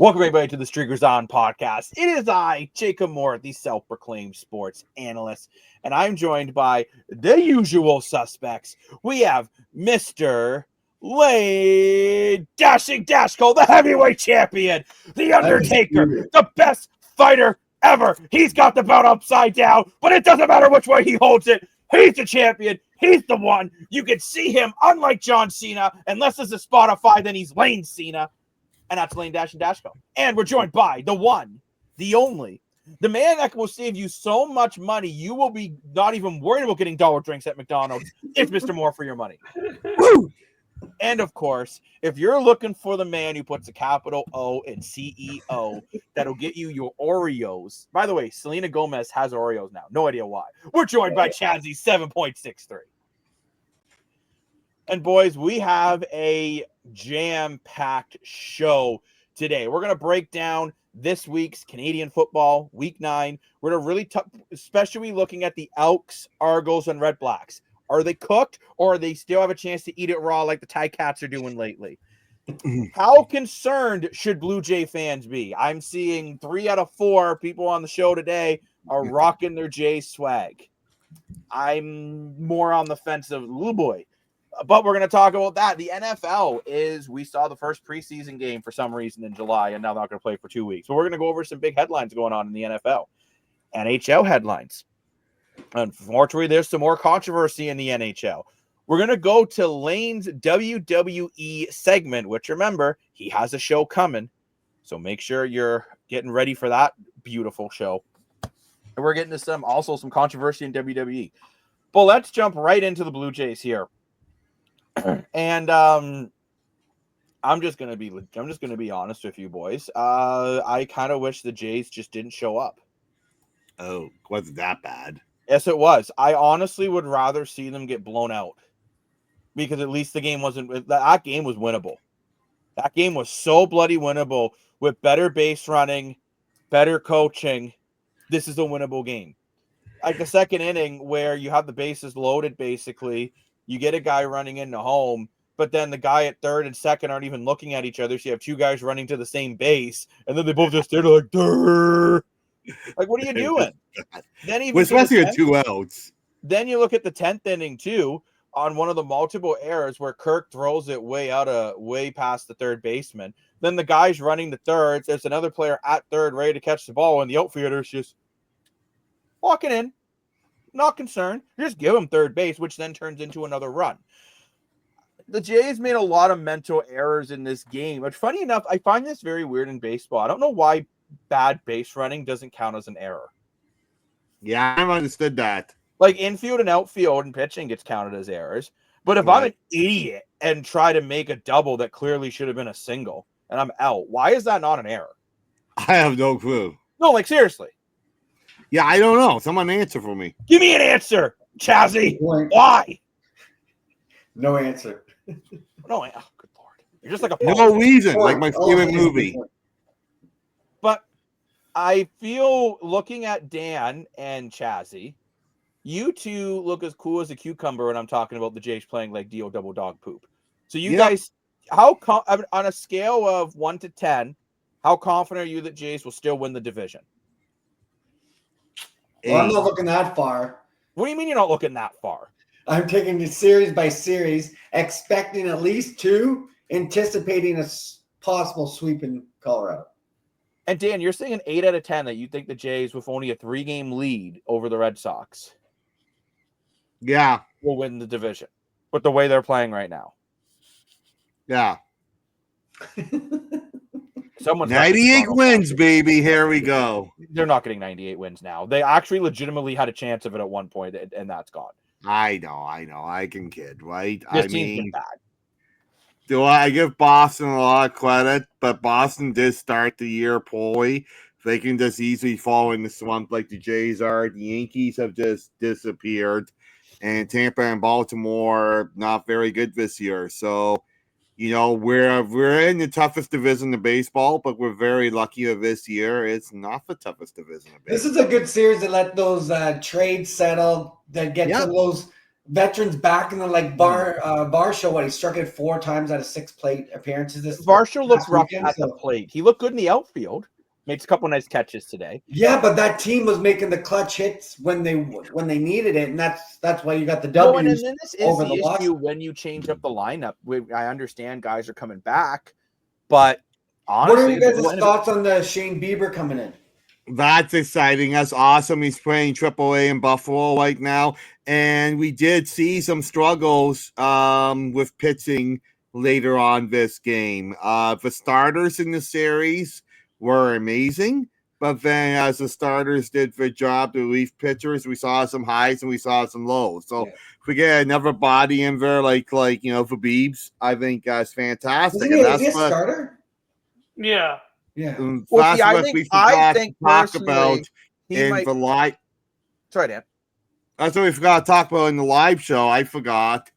Welcome, everybody, to the Streakers On podcast. It is I, Jacob Moore, the self-proclaimed sports analyst, and I'm joined by the usual suspects. We have Mr. Lane Dashing Dashko, the heavyweight champion, the Undertaker, the best fighter ever. He's got the belt upside down, but it doesn't matter which way he holds it. He's the champion. He's the one. You can see him, unlike John Cena, unless this is Spotify, then he's Lane Cena. And that's Lane Dashing Dashko. And we're joined by the one, the only, the man that will save you so much money, you will be not even worried about getting dollar drinks at McDonald's. It's Mr. Moore for your money. Woo! And, of course, if you're looking for the man who puts a capital O in CEO, that'll get you your Oreos. By the way, Selena Gomez has Oreos now. No idea why. We're joined by Chazzy 7.63. And, boys, we have a jam-packed show today. We're going to break down this week's Canadian football, Week 9. We're going to really especially looking at the Elks, Argos, and Redblacks. Are they cooked, or are they still have a chance to eat it raw like the Thai Cats are doing lately? How concerned should Blue Jay fans be? I'm seeing 3 out of 4 people on the show today are rocking their Jay swag. I'm more on the fence of Blue Boy. But we're going to talk about that. The NFL we saw the first preseason game for some reason in July, and now they're not going to play for 2 weeks. So we're going to go over some big headlines going on in the NFL. NHL headlines. Unfortunately, there's some more controversy in the NHL. We're going to go to Lane's WWE segment, which, remember, he has a show coming. So make sure you're getting ready for that beautiful show. And we're getting to some controversy in WWE. But let's jump right into the Blue Jays here. And I'm just gonna be honest with you boys. I kind of wish the Jays just didn't show up. Oh, wasn't that bad? Yes, it was. I honestly would rather see them get blown out because at least the game wasn't. That game was winnable. That game was so bloody winnable with better base running, better coaching. This is a winnable game. Like the second inning where you have the bases loaded, basically. You get a guy running into home, but then the guy at third and second aren't even looking at each other. So you have 2 guys running to the same base, and then they both just stand like, Durr. Like, what are you doing? Then even especially at 2 outs. Then you look at the 10th inning too, on one of the multiple errors where Kirk throws it way past the third baseman. Then the guy's running the thirds. There's another player at third ready to catch the ball, and the outfielder's just walking in. Not concerned. Just give him third base, which then turns into another run. The Jays made a lot of mental errors in this game. But funny enough, I find this very weird in baseball. I don't know why bad base running doesn't count as an error. Yeah, I've understood that. Like infield and outfield and pitching gets counted as errors. But if I'm an idiot and try to make a double that clearly should have been a single and I'm out, why is that not an error? I have no clue. No, like seriously. Yeah, I don't know. Someone answer for me. Give me an answer, Chazzy. Why? No answer. No, oh, good Lord. You're just like a no reason, like my favorite movie. But I feel looking at Dan and Chazzy, you two look as cool as a cucumber when I'm talking about the Jays playing like D.O. double dog poop. So you guys, on a scale of 1 to 10, how confident are you that Jays will still win the division? Well, I'm not looking that far. What do you mean you're not looking that far? I'm taking it series by series, expecting at least 2, anticipating a possible sweep in Colorado. And Dan, you're saying an 8 out of 10 that you think the Jays, with only a 3-game lead over the Red Sox, will win the division with the way they're playing right now. Yeah. Someone's 98 wins, baby. Here we go. They're not getting 98 wins now. They actually legitimately had a chance of it at one point, and that's gone. I know. I can kid, right? This team's been bad. Do I give Boston a lot of credit? But Boston did start the year poorly. They can just easily fall in the slump like the Jays are. The Yankees have just disappeared. And Tampa and Baltimore, not very good this year. So, you know, we're in the toughest division of baseball, but we're very lucky that this year it's not the toughest division of baseball. This is a good series to let those trades settle, that get some of those veterans back in the bar show. What he struck it 4 times out of 6 plate appearances. This Varsho looked last rough weekend, at the plate. He looked good in the outfield. Made a couple nice catches today. Yeah, but that team was making the clutch hits when they needed it, and that's why you got the W's. Well, and then this is over the the issue when you change up the lineup. I understand guys are coming back, but honestly, what are you guys' thoughts on the Shane Bieber coming in? That's exciting. That's awesome. He's playing AAA in Buffalo right now. And we did see some struggles with pitching later on this game. The starters in the series were amazing. But then as the starters did their job, the relief pitchers, we saw some highs and we saw some lows. So if we get another body in there like for Beebs, I think that's fantastic. Is he a starter? Yeah. Yeah. Well, see, I think talk about he might. the live. Sorry, Dan. That's what we forgot to talk about in the live show. I forgot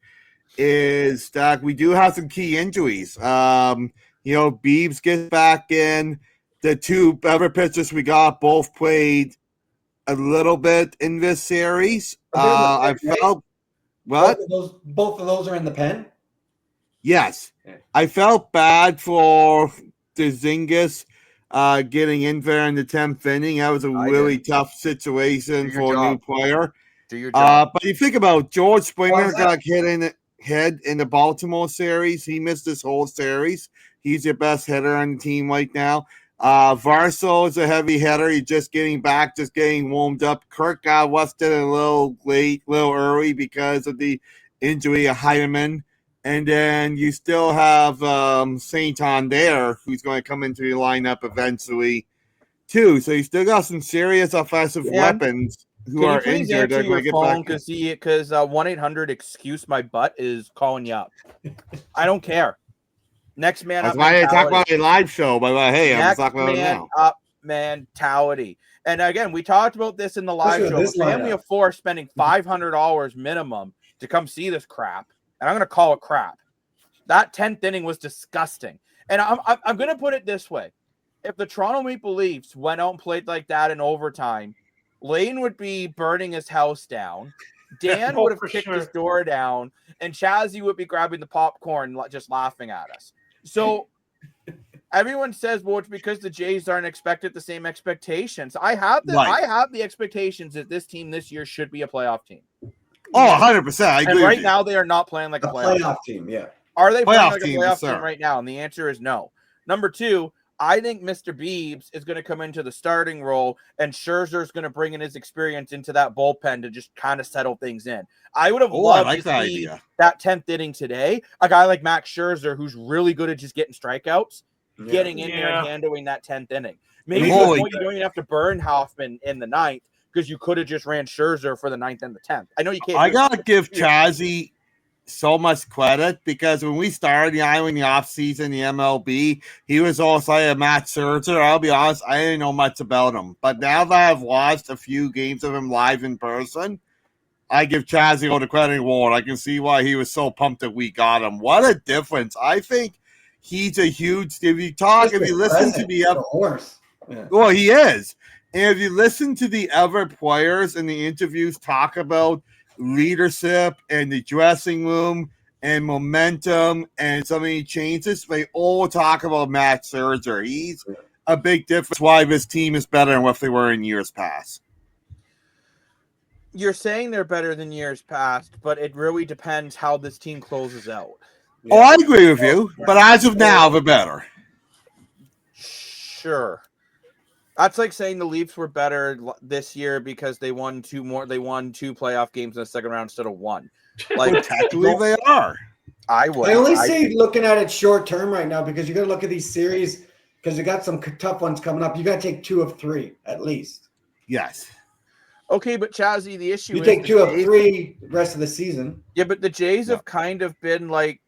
is that we do have some key injuries. Beebs gets back in. The 2 other pitchers we got both played a little bit in this series. I felt what both of those are in the pen. Yes, yeah. I felt bad for Zingas getting in there in the 10th inning. That was a really tough situation for a new player. Do your job. But you think about George Springer got hit in the head in the Baltimore series. He missed this whole series. He's your best hitter on the team right now. Varso is a heavy hitter. He's just getting back, just getting warmed up. Kirk got busted a little late, a little early because of the injury of Heidemann. And then you still have Saint-On there, who's going to come into the lineup eventually, too. So you still got some serious offensive weapons who are injured. They're going to get back. Because 1-800-excuse-my-butt is calling you up. I don't care. Next man That's up. why I talk about a live show. But hey, I'm talking about it now. Up mentality. And again, we talked about this in the live show. A family of 4 spending $500 minimum to come see this crap. And I'm going to call it crap. That 10th inning was disgusting. And I'm going to put it this way. If the Toronto Maple Leafs went out and played like that in overtime, Lane would be burning his house down. Dan would have kicked his door down. And Chazzy would be grabbing the popcorn, just laughing at us. So everyone says, well, it's because the Jays aren't expected the same expectations. I have the expectations that this team this year should be a playoff team. Oh, 100%. I agree. And right now, they are not playing like a playoff team. Yeah. Are they playing like a playoff team right now? And the answer is no. Number 2, I think Mr. Beebs is going to come into the starting role, and Scherzer is going to bring in his experience into that bullpen to just kind of settle things in. I would have loved to see that 10th inning today. A guy like Max Scherzer, who's really good at just getting strikeouts, getting in there and handling that 10th inning. Maybe you don't even have to burn Hoffman in the 9th, because you could have just ran Scherzer for the 9th and the 10th. I know you can't. I got to give Chazzy so much credit, because when we started the Island in the offseason, the MLB, he was also a Matt Scherzer. I'll be honest, I didn't know much about him. But now that I've watched a few games of him live in person, I give Chazzy all the credit award. I can see why he was so pumped that we got him. What a difference. I think he's a huge, if you listen to the horse. Well, he is. And if you listen to the other players in the interviews talk about leadership and the dressing room and momentum and so many changes, they all talk about Matt Scherzer. He's a big difference why this team is better than what they were in years past. You're saying they're better than years past, but it really depends how this team closes out. Yeah. Oh, I agree with you, but as of now, they're better. Sure. That's like saying the Leafs were better this year because they won 2 playoff games in the second round instead of 1. Like technically they are. I only say looking at it short term right now, because you got to look at these series, because you got some tough ones coming up. You got to take 2 of 3 at least. Yes. Okay, but Chazzy, the issue you take 2 of 3 the rest of the season. Yeah, but the Jays have kind of been like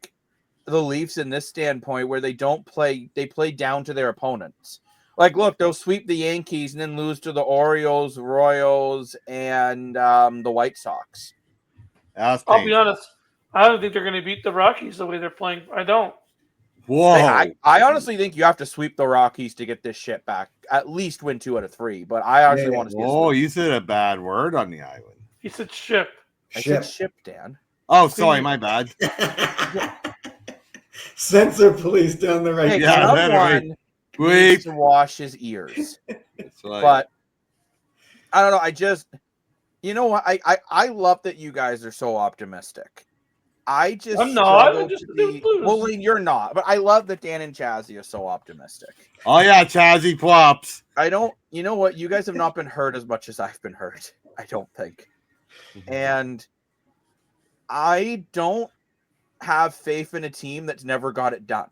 the Leafs in this standpoint, where they play down to their opponents. Like, look, they'll sweep the Yankees and then lose to the Orioles, Royals, and the White Sox. I'll be honest. I don't think they're going to beat the Rockies the way they're playing. I don't. Whoa. I honestly think you have to sweep the Rockies to get this shit back. At least win 2 out of 3. But I actually want to see. Oh, you said a bad word on the island. He said ship. I said ship, Dan. Oh, sorry, my bad. Censor police down the right. Hey, Yeah, someone needs to wash his ears. That's right. But I don't know. I just, you know what? I love that you guys are so optimistic. I just I'm not. struggle to be. Well, Lane, you're not. But I love that Dan and Chazzy are so optimistic. Oh yeah, Chazzy props. I don't. You know what? You guys have not been hurt as much as I've been hurt. I don't think. And I don't have faith in a team that's never got it done.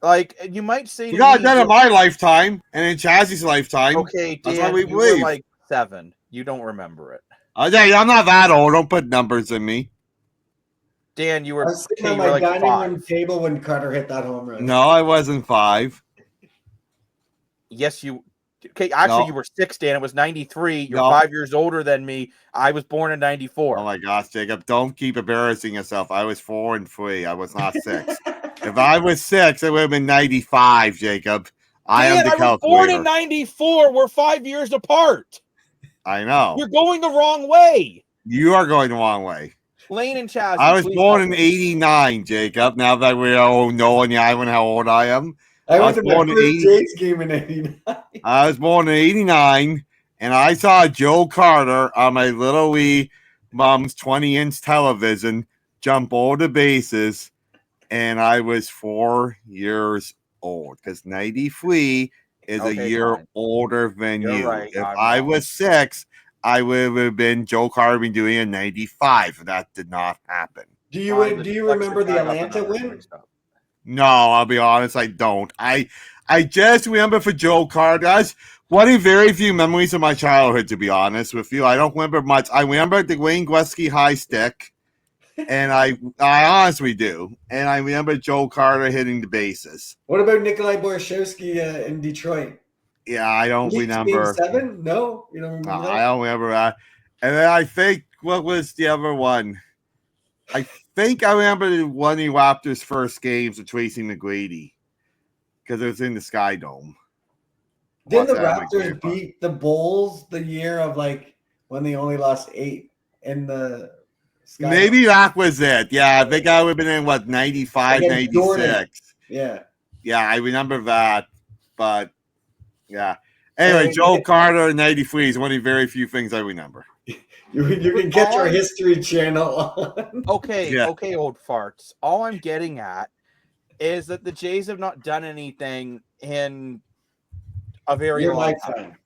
Like, you might say, we got it done in my lifetime and in Chazzy's lifetime. Okay, Dan, that's what we you believe. were like 7. You don't remember it. Yeah, I'm not that old. Don't put numbers in me. Dan, you were. I was sitting on you were my like dining 5. room table when Carter hit that home run. No, I wasn't 5. Yes, you. Okay, actually, No. you were 6, Dan. It was 93. You're No. 5 years older than me. I was born in 94. Oh my gosh, Jacob! Don't keep embarrassing yourself. I was 4 and 3. I was not 6. If I was 6, it would have been 95, Jacob. I am the calculator. I was born in 94. We're 5 years apart. I know. You're going the wrong way. You are going the wrong way. Lane and Chaz. I was born in 89, Jacob. Now that we all know on the island how old I am. I went to my born in first 80 Jays game in 89. I was born in 89, and I saw Joe Carter on my little wee mom's 20-inch television jump all the bases, and I was 4 years old because 93 is a year older than You're you. right. If I was 6, I would have been Joe Carter been doing a 95. That did not happen. Do you remember the Atlanta win? No, I'll be honest, I don't. I just remember for Joe Carter. That's one of the very few memories of my childhood, to be honest with you. I don't remember much. I remember the Wayne Gretzky high stick, and I honestly do. And I remember Joe Carter hitting the bases. What about Nikolai Borshevsky in Detroit? Yeah, I don't remember. Game 7? No, you don't remember that? I don't remember that. And then I think, what was the other one? I think I remember one of the Raptors' first games with Tracy McGrady because it was in the Sky Dome. Didn't the Raptors beat the Bulls the year of like when they only lost 8 in the Sky Maybe Dome? that was it. Yeah, I think I would have been in, 95, 96. Jordan. Yeah. Yeah, I remember that. But, yeah. Anyway, Joe Carter in 93 is one of the very few things I remember. You can catch our History Channel on. Okay, old farts. All I'm getting at is that the Jays have not done anything in a very long time.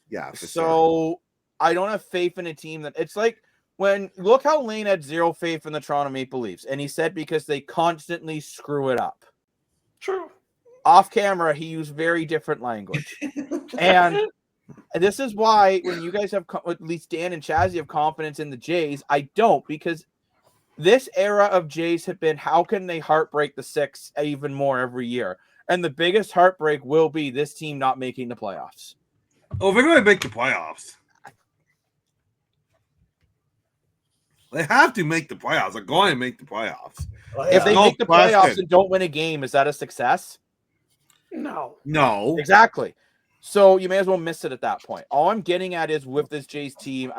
Yeah. So I don't have faith in a team that it's like look how Lane had 0 faith in the Toronto Maple Leafs, and he said because they constantly screw it up. True. Off camera, he used very different language, and this is why when you guys have, at least Dan and Chazzy, have confidence in the Jays, I don't, because this era of Jays have been, how can they heartbreak the 6 even more every year? And the biggest heartbreak will be this team not making the playoffs. Oh, they're going to make the playoffs. They have to make the playoffs. They're going to make the playoffs. If they make the playoffs and don't win a game, is that a success? No. Exactly. So you may as well miss it at that point. All I'm getting at is with this Jays team,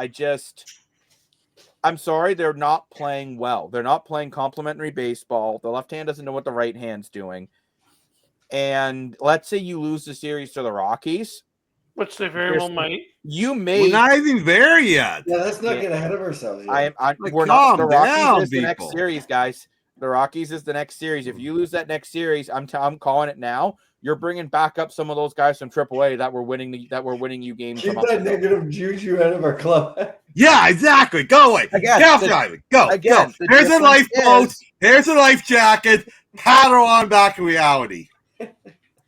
I'm sorry, they're not playing well. They're not playing complementary baseball. The left hand doesn't know what the right hand's doing. And let's say you lose the series to the Rockies. Which they very well might. We're not even there yet. Yeah, let's not get ahead of ourselves. We're not. The Rockies is the next series, guys. The Rockies is the next series. If you lose that next series, I'm calling it now. You're bringing back up some of those guys from AAA that were winning you games. Keep that negative juju out of our club. Yeah, exactly. Go away. Go. Here's a lifeboat. Here's a life jacket. Paddle on back in reality.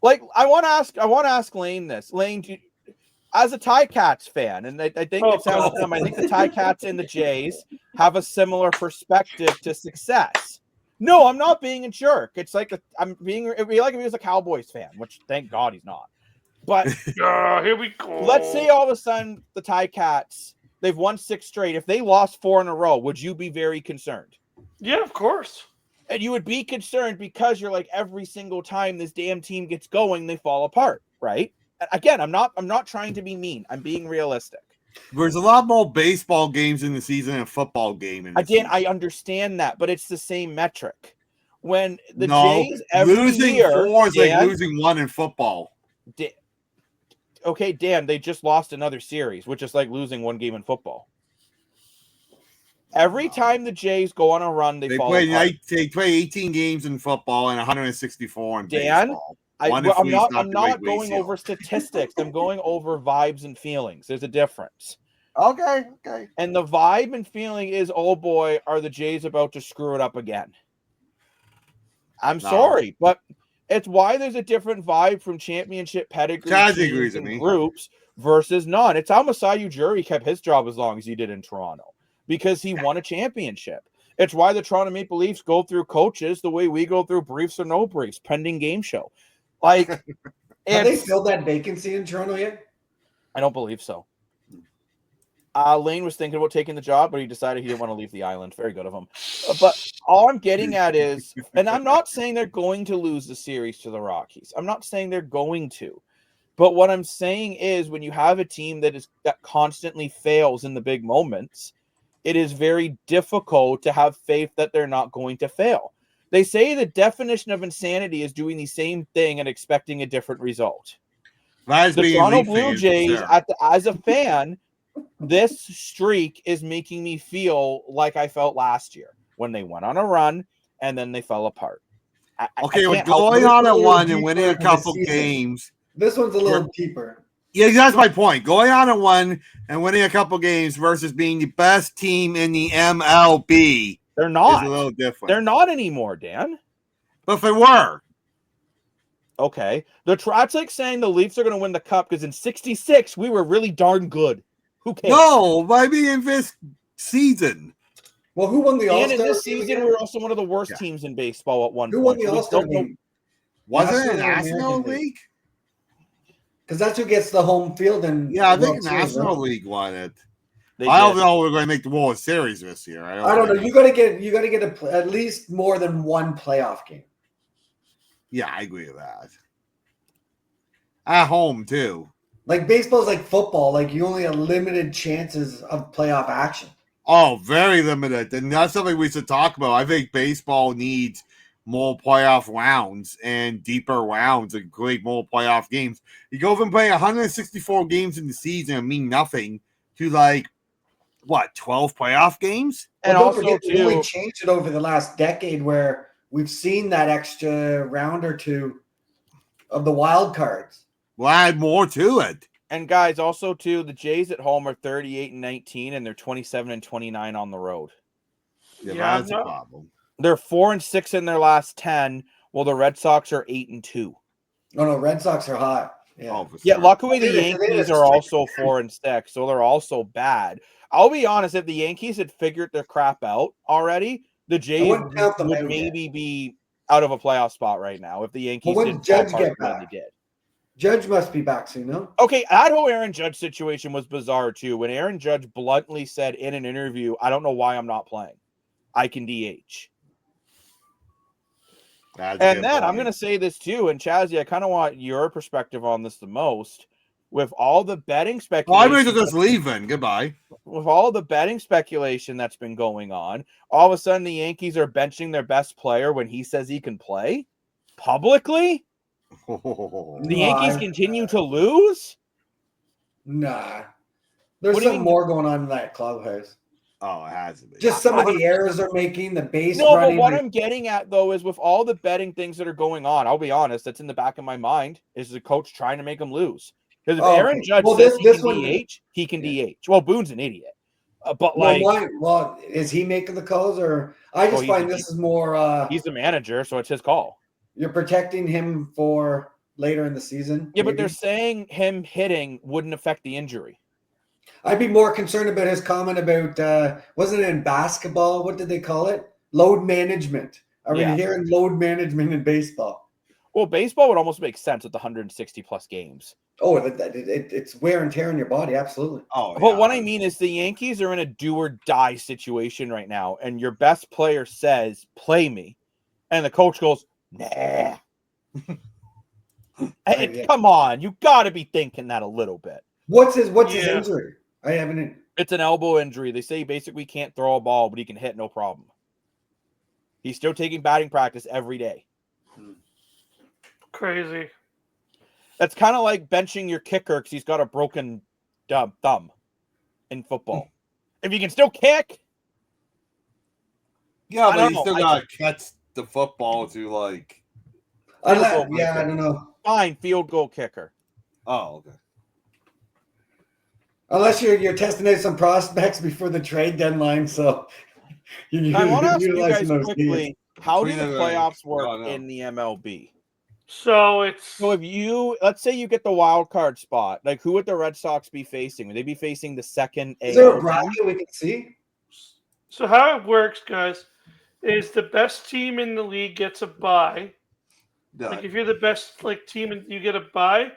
Like, I want to ask Lane this. Lane, as a Ticats fan, and I think it sounds dumb. I think the Ticats and the Jays have a similar perspective to success. No, I'm not being a jerk. It's like it'd be like if he was a Cowboys fan, which thank God he's not. But here we go. Let's say all of a sudden the Ticats, they've won 6 straight. If they lost 4 in a row, would you be very concerned? Yeah, of course. And you would be concerned because you're like, every single time this damn team gets going, they fall apart, right? Again, I'm not trying to be mean. I'm being realistic. There's a lot more baseball games in the season than football game in the Again, season. I understand that, but it's the same metric. When the No, Jays every losing year, 4 is Dan, like losing 1 in football. Okay, Dan, they just lost another series, which is like losing 1 game in football. Every time the Jays go on a run, they fall apart. They play 18 games in football and 164 in Dan, baseball. I'm not going over statistics. I'm going over vibes and feelings. There's a difference. Okay. And the vibe and feeling is, oh boy, are the Jays about to screw it up again? I'm sorry, but it's why there's a different vibe from championship pedigree teams and groups versus none. It's how Masai Ujiri kept his job as long as he did in Toronto because he won a championship. It's why the Toronto Maple Leafs go through coaches the way we go through briefs or no briefs, pending game show. Like, have they filled that vacancy in Toronto yet? I don't believe so. Lane was thinking about taking the job, but he decided he didn't want to leave the island. Very good of him. But all I'm getting at is, and I'm not saying they're going to lose the series to the Rockies. I'm not saying they're going to. But what I'm saying is when you have a team that constantly fails in the big moments, it is very difficult to have faith that they're not going to fail. They say the definition of insanity is doing the same thing and expecting a different result. The Toronto Blue Jays, as a fan, this streak is making me feel like I felt last year when they went on a run and then they fell apart. With going on a run and winning a couple games. This one's a little deeper. Yeah, that's my point. Going on a run and winning a couple games versus being the best team in the MLB. They're not. Is a little different. They're not anymore, Dan. But if they were. Okay. That's like saying the Leafs are going to win the Cup because in 66, we were really darn good. Who cares? No, I mean in this season. Well, who won the All-Star? And in this season, we were also one of the worst teams in baseball at one point. Who won the All-Star game? Was it an National League? Because that's who gets the home field. And I think National League won it. I don't know we're going to make the World Series this year. I don't know. You got to get at least more than one playoff game. Yeah, I agree with that. At home too. Like baseball's like football. Like you only have limited chances of playoff action. Oh, very limited. And that's something we should talk about. I think baseball needs more playoff rounds and deeper rounds and create more playoff games. You go from playing 164 games in the season and mean nothing to 12 playoff games? And also, don't forget, we really changed it over the last decade where we've seen that extra round or two of the wild cards. We'll add more to it. And guys, also too, the Jays at home are 38-19, and they're 27-29 on the road. Yeah, that's a problem. They're 4-6 in their last 10, while the Red Sox are 8-2. No, Red Sox are hot. Yeah, luckily the Yankees are also 4-6, so they're also bad. I'll be honest, if the Yankees had figured their crap out already, the Jays would maybe be out of a playoff spot right now if the Yankees didn't Judge get back? They did. Judge must be back soon, no? Okay, that whole Aaron Judge situation was bizarre too. When Aaron Judge bluntly said in an interview, "I don't know why I'm not playing. I can DH." And then I'm going to say this too, and Chazzy, I kind of want your perspective on this the most. With all the betting speculation, I'm going to just leave then. Goodbye. With all the betting speculation that's been going on, all of a sudden the Yankees are benching their best player when he says he can play publicly. The Yankees continue to lose. Nah, there's some more going on in that clubhouse. Oh, it has to be. Just some of the errors they're making, the base. No, but what I'm getting at though is with all the betting things that are going on, I'll be honest, that's in the back of my mind is the coach trying to make them lose. Because if Aaron Judge says he can DH. Well, Boone's an idiot. But is he making the calls, or I just find this is more? He's the manager, so it's his call. You're protecting him for later in the season. Yeah, but they're saying him hitting wouldn't affect the injury. I'd be more concerned about his comment about wasn't it in basketball? What did they call it? Load management. Are we hearing load management in baseball? Well, baseball would almost make sense with the 160 plus games. Oh, it's wear and tear on your body, absolutely. Oh, but what I mean is the Yankees are in a do or die situation right now, and your best player says, "Play me," and the coach goes, "Nah." Come on, you got to be thinking that a little bit. What's his injury? I haven't. It's an elbow injury. They say he basically can't throw a ball, but he can hit no problem. He's still taking batting practice every day. Crazy. That's kind of like benching your kicker because he's got a broken thumb in football. If you can still kick. Yeah, I but don't you know. still got to catch the football to like. I don't know. Fine, field goal kicker. Oh, okay. Unless you're testing out some prospects before the trade deadline, so I want to ask you utilizing guys those quickly, games. how do the playoffs work Oh, no. in the MLB? So if you, let's say you get the wild card spot, like who would the Red Sox be facing? Would they be facing the second AL? Is there a bracket we can see? So how it works, guys, is the best team in the league gets a bye. Yeah. Like if you're the best team, you get a bye,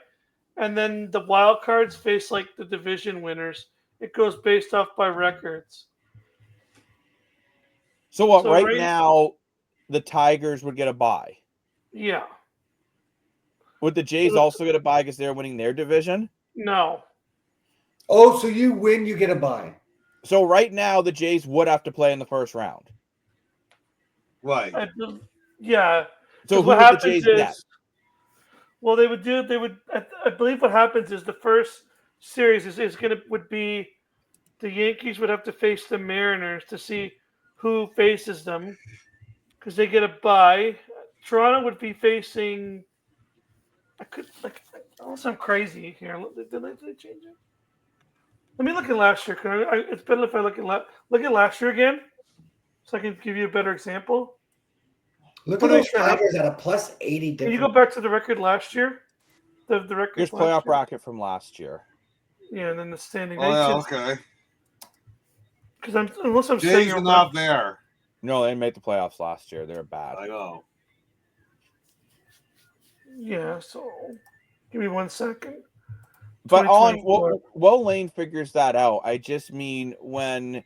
and then the wild cards face like the division winners. It goes based off by records. So right now, the Tigers would get a bye. Yeah. Would the Jays also get a bye because they're winning their division? No. Oh, so you win, you get a bye. So right now, the Jays would have to play in the first round. Right. Yeah. So what happens the Jays get? Well, they would. I believe what happens is the first series would be the Yankees would have to face the Mariners to see who faces them because they get a bye. Toronto would be facing. Unless I'm crazy here. Did they change it? Let me look at last year. It's better if I look at last year again, so I can give you a better example. Look at those Tigers at a plus 80 difference. Can you go back to the record last year? The record. Here's playoff bracket from last year. Yeah, and then the standing. Oh, yeah, okay. Because unless I'm Jays saying are not there. No, they didn't make the playoffs last year. They're bad. I know. Yeah, so give me 1 second. But while Lane figures that out, I just mean when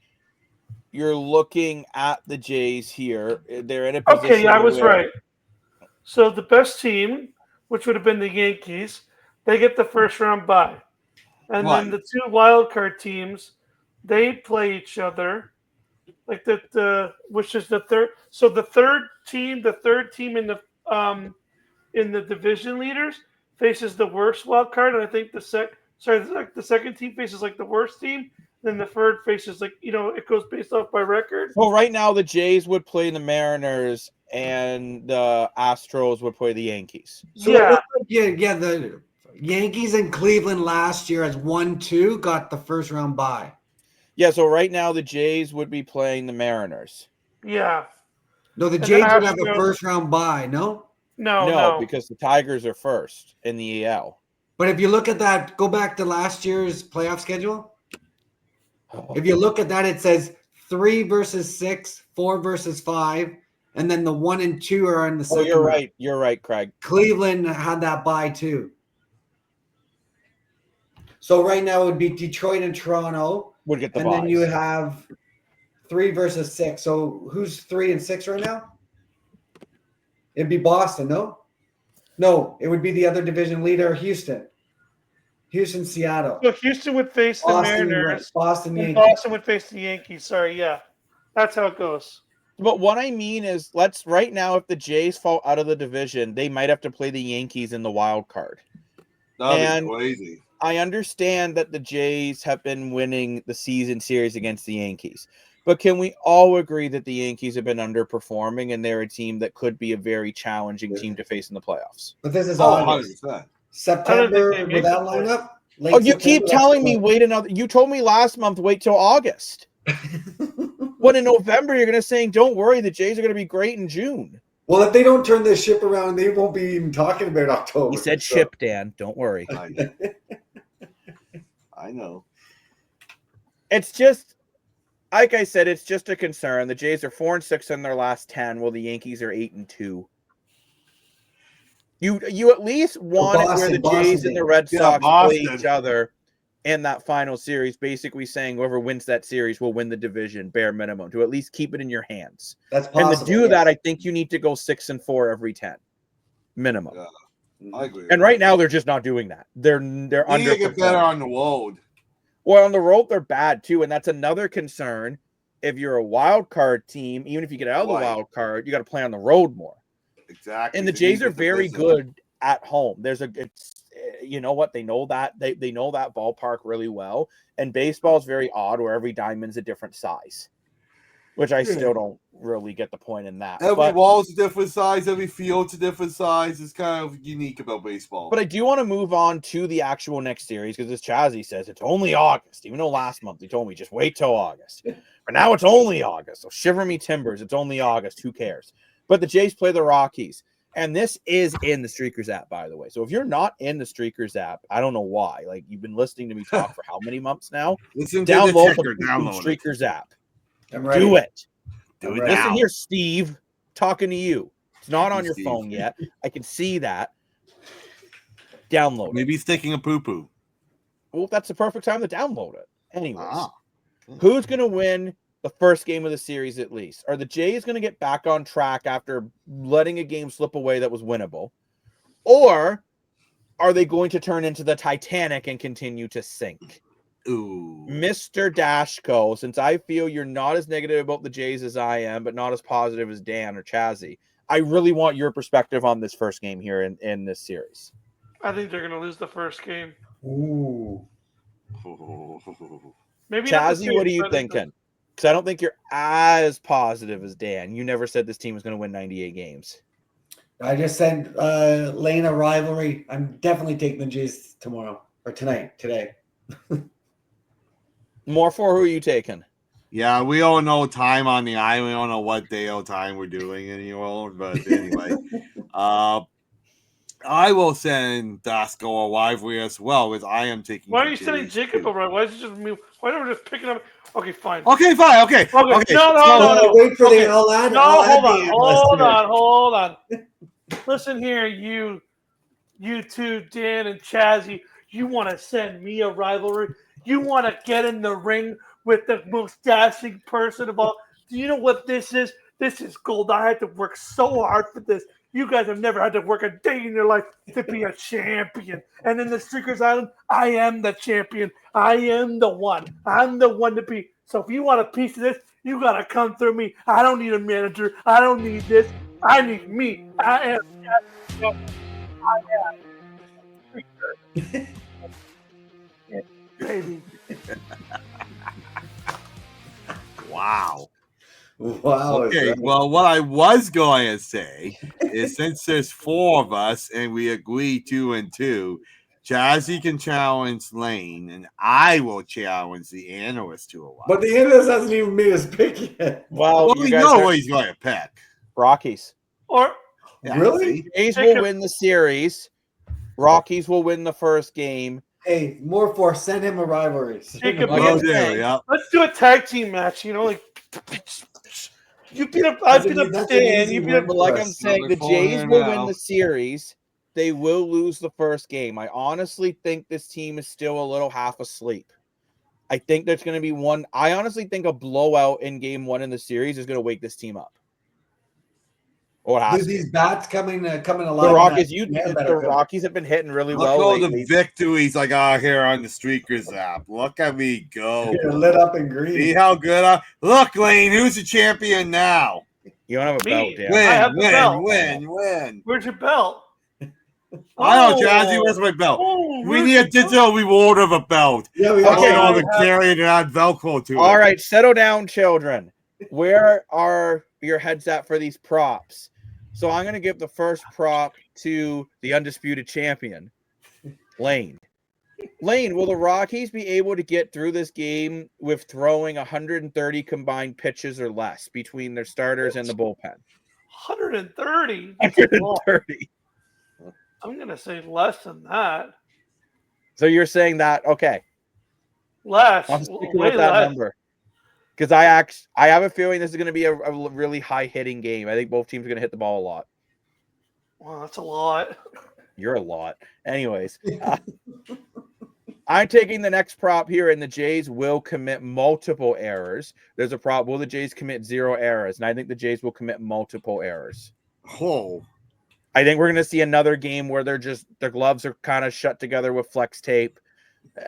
you're looking at the Jays here, they're in a position. Okay, yeah, I was right. So the best team, which would have been the Yankees, they get the first round bye. And then the two wild card teams, they play each other. Like which is the third. So the third team in the division leaders faces the worst wild card, and I think the second team faces like the worst team. Then the third faces it goes based off by record. Well, right now the Jays would play the Mariners, and the Astros would play the Yankees. So the Yankees and Cleveland last year as 1-2 got the first round bye. Yeah, so right now the Jays would be playing the Mariners. Yeah. No, the Jays would have a first round bye, no? No, because the Tigers are first in the AL. But if you look at that, go back to last year's playoff schedule. If you look at that, it says 3 versus 6, 4 versus 5, and then the 1 and 2 are in the second. You're right. You're right, Craig. Cleveland had that bye too. So right now it would be Detroit and Toronto. Would get the and buys. Then you have 3 versus 6. So who's 3 and 6 right now? It'd be Boston, no? No, it would be the other division leader, Houston. Houston, Seattle. So Houston would face the Mariners. Boston, Yankees. Boston would face the Yankees. Sorry, yeah. That's how it goes. But what I mean is, right now, if the Jays fall out of the division, they might have to play the Yankees in the wild card. That'd be crazy. I understand that the Jays have been winning the season series against the Yankees. But can we all agree that the Yankees have been underperforming and they're a team that could be a very challenging team to face in the playoffs? But this is August. 100%. September with that lineup? You keep telling me wait another. You told me last month wait till August. When in November you're going to say, don't worry, the Jays are going to be great in June. Well, if they don't turn this ship around, they won't be even talking about October. He said ship, Dan. Don't worry. I know. It's just, like I said, it's just a concern. The Jays are 4-6 in their last 10, while the Yankees are 8-2. You at least want it where the Jays and the Red Sox play each other in that final series, basically saying whoever wins that series will win the division, bare minimum, to at least keep it in your hands. That's possible. And to do that, I think you need to go 6-4 every 10, minimum. Yeah, I agree. And right now, they're just not doing that. They're underperforming. Get better on the road. Well, on the road, they're bad too. And that's another concern. If you're a wild card team, even if you get out of the wild card, you got to play on the road more. Exactly. And the Jays are very good at home. You know what? They know that they know that ballpark really well. And baseball is very odd, where every diamond's a different size, which I still don't really get the point in that. Every wall's a different size. Every field's a different size. It's kind of unique about baseball. But I do want to move on to the actual next series, because as Chazzy says, it's only August. Even though last month he told me just wait till August. But now it's only August. So shiver me timbers. It's only August. Who cares? But the Jays play the Rockies. And this is in the Streakers app, by the way. So if you're not in the Streakers app, I don't know why. Like, you've been listening to me talk for how many months now? Download the Streakers app. Do it. Do it Listen now. here, Steve. Talking to you. It's not on your phone yet. I can see that. Download Maybe he's taking a poo-poo. Well, that's the perfect time to download it. Anyways, who's going to win the first game of the series at least? Are the Jays going to get back on track after letting a game slip away that was winnable? Or are they going to turn into the Titanic and continue to sink? Ooh. Mr. Dashko, since I feel you're not as negative about the Jays as I am, but not as positive as Dan or Chazzy, I really want your perspective on this first game here in this series. I think they're going to lose the first game. Ooh. Maybe Chazzy, what are you thinking? Because I don't think you're as positive as Dan. You never said this team was going to win 98 games. I just said Lane a rivalry. I'm definitely taking the Jays tomorrow or today. More for who are you taking? Yeah, we don't know time on the island. We don't know what day or time we're doing anymore. But anyway, I will send Dasko a rivalry as well, as I am taking. Why are you sending Jacob over? Why is it just me? Why don't we just pick it up? Okay, fine. Okay, fine. Okay. No. Wait for Okay. the I'll add Hold on. Listen here, you two, Dan and Chazzy. You want to send me a rivalry? You want to get in the ring with the most dashing person of all? Do you know what this is? This is gold. I had to work so hard for this. You guys have never had to work a day in your life to be a champion. And in the Streakers Island, I am the champion. I am the one. I'm the one to be. So if you want a piece of this, you got to come through me. I don't need a manager. I don't need this. I need me. I am. Baby. Wow. Wow. Okay, well, what I was going to say is, since there's 4 of us and we agree 2 and 2, Jazzy can challenge Lane, and I will challenge the analyst to a while. But the analyst hasn't even made his pick yet. Well, we know what he's going to pick. Rockies. Or really? Jays will win the series. Rockies will win the first game. Hey, more for send him a rivalry. Jacob, Let's do a tag team match. You know, like you beat up, I beat up Dan. You beat up. But like I'm saying, the Jays will win the series. They will lose the first game. I honestly think this team is still a little half asleep. I think there's going to be one. I honestly think a blowout in game 1 in the series is going to wake this team up. Or these bats coming alive? The Rockies, the Rockies have been hitting really well. Look at all the victories I got here on the Streakers app. Look at me go. You're lit up in green. See how good look, Lane, who's the champion now? You don't have a belt, Dan. Win. Where's your belt? I know, Jazzy, where's my belt? We need a digital reward of a belt. Yeah, we okay, all the carrying and add Velcro to it. All right, settle down, children. Where are your heads at for these props? So I'm going to give the first prop to the undisputed champion, Lane. Lane, will the Rockies be able to get through this game with throwing 130 combined pitches or less between their starters and the bullpen? 130? 130. I'm going to say less than that. So you're saying that, okay. Less. I'm sticking with that number. Because I have a feeling this is going to be a really high-hitting game. I think both teams are going to hit the ball a lot. Wow, that's a lot. You're a lot. Anyways, I'm taking the next prop here, and the Jays will commit multiple errors. There's a prop. Will the Jays commit 0 errors? And I think the Jays will commit multiple errors. Oh. I think we're going to see another game where their gloves are kind of shut together with flex tape.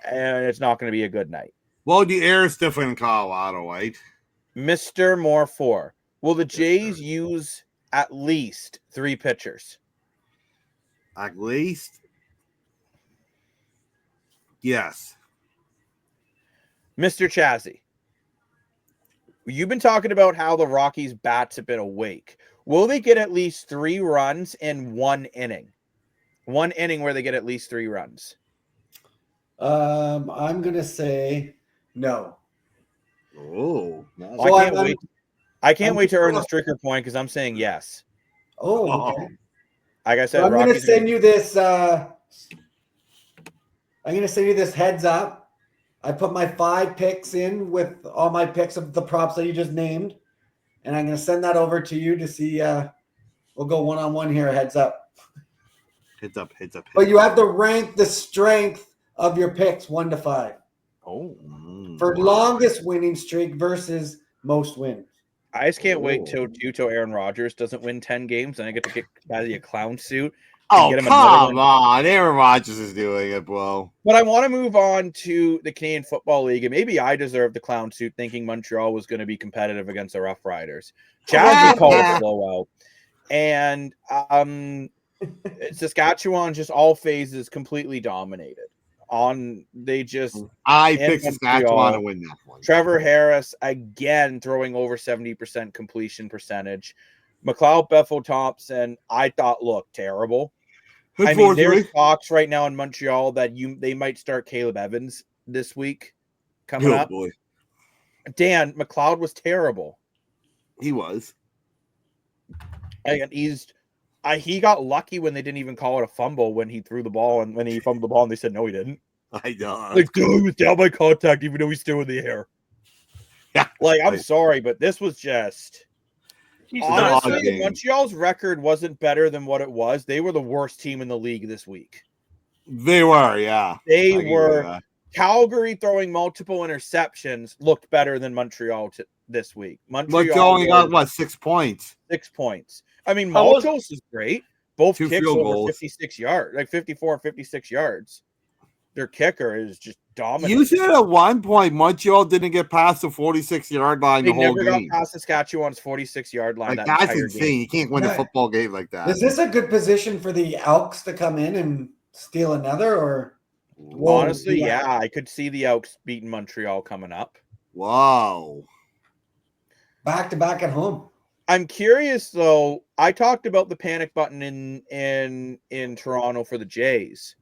and it's not going to be a good night. Well, the air is different in Colorado, right? Mr. Moore 4. Will the Jays use at least 3 pitchers? At least. Yes. Mr. Chazzy, you've been talking about how the Rockies' bats have been awake. Will they get at least 3 runs in 1 inning? 1 inning where they get at least 3 runs. I'm gonna say no. Oh, Well, I can't wait to earn the Stricker point because I'm saying yes. Oh, okay. Like I said, So I'm going to Rockies send you this. I'm going to send you this heads up. I put my 5 picks in with all my picks of the props that you just named, and I'm going to send that over to you to see. We'll go one-on-one here. Heads up. Heads up. But you have to rank the strength of your picks 1 to 5 for longest winning streak versus most wins. I just can't wait till Aaron Rodgers doesn't win 10 games, and I get to get Chazzy a clown suit. Oh, come on. Aaron Rodgers is doing it, bro. But I want to move on to the Canadian Football League, and maybe I deserve the clown suit thinking Montreal was going to be competitive against the Rough Riders. Chazzy called a blowout. And Saskatchewan just all phases completely dominated. I picked Saskatchewan to win that one. Trevor Harris again throwing over 70% completion percentage. McLeod Bethel Thompson, I thought looked terrible. I mean, there's talks right now in Montreal that they might start Caleb Evans this week coming up. Boy. Dan, McLeod was terrible. He was. And he got lucky when they didn't even call it a fumble when he threw the ball, and when he fumbled the ball and they said no, he didn't. I know. Like, dude, he was down by contact even though he's still in the air. Yeah. Like, I'm sorry, but this was just honestly, Montreal's record wasn't better than what it was. They were the worst team in the league this week. They were, yeah. They were. Calgary throwing multiple interceptions looked better than Montreal this week. Montreal only got 6 points. 6 points. I mean, Maltos is great. Both kicks over 56 yards, like 54 and 56 yards. Their kicker is just dominant. You said at one point Montreal didn't get past the 46-yard line the whole game. They never got past Saskatchewan's 46-yard line. Like, that's insane. Game. You can't win a football game like that. Is this a good position for the Elks to come in and steal another? Or honestly, yeah, I could see the Elks beating Montreal coming up. Wow. Back to back at home. I'm curious though. I talked about the panic button in Toronto for the Jays.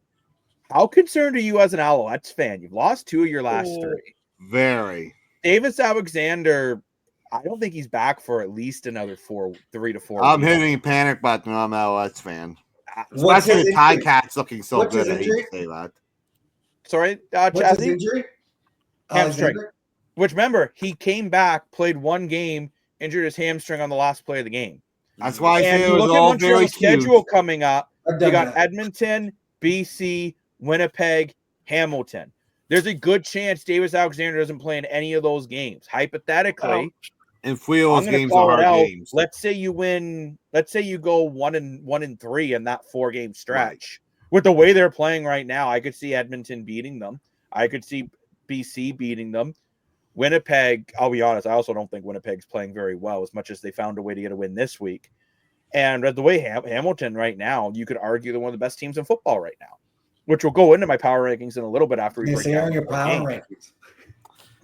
How concerned are you as an Alouettes fan? You've lost 2 of your last 3. Very. Davis Alexander, I don't think he's back for at least another 3 to 4 I'm weeks. hitting panic button. I'm Alouettes fan. Especially the Ticats looking so good. I hate to say that. Sorry, What's his injury? Hamstring. Which, remember, he came back, played 1 game, injured his hamstring on the last play of the game. That's why I say it was all very schedule coming up. You got Edmonton, BC, Winnipeg, Hamilton. There's a good chance Davis Alexander doesn't play in any of those games. Hypothetically, and 3 of those games are hard games. Let's say you win. Let's say you go 1-3 in that 4-game stretch. Right. With the way they're playing right now, I could see Edmonton beating them. I could see BC beating them. Winnipeg, I'll be honest, I also don't think Winnipeg's playing very well as much as they found a way to get a win this week. And the way Hamilton right now, you could argue they're one of the best teams in football right now, which will go into my power rankings in a little bit after we break down your power rankings.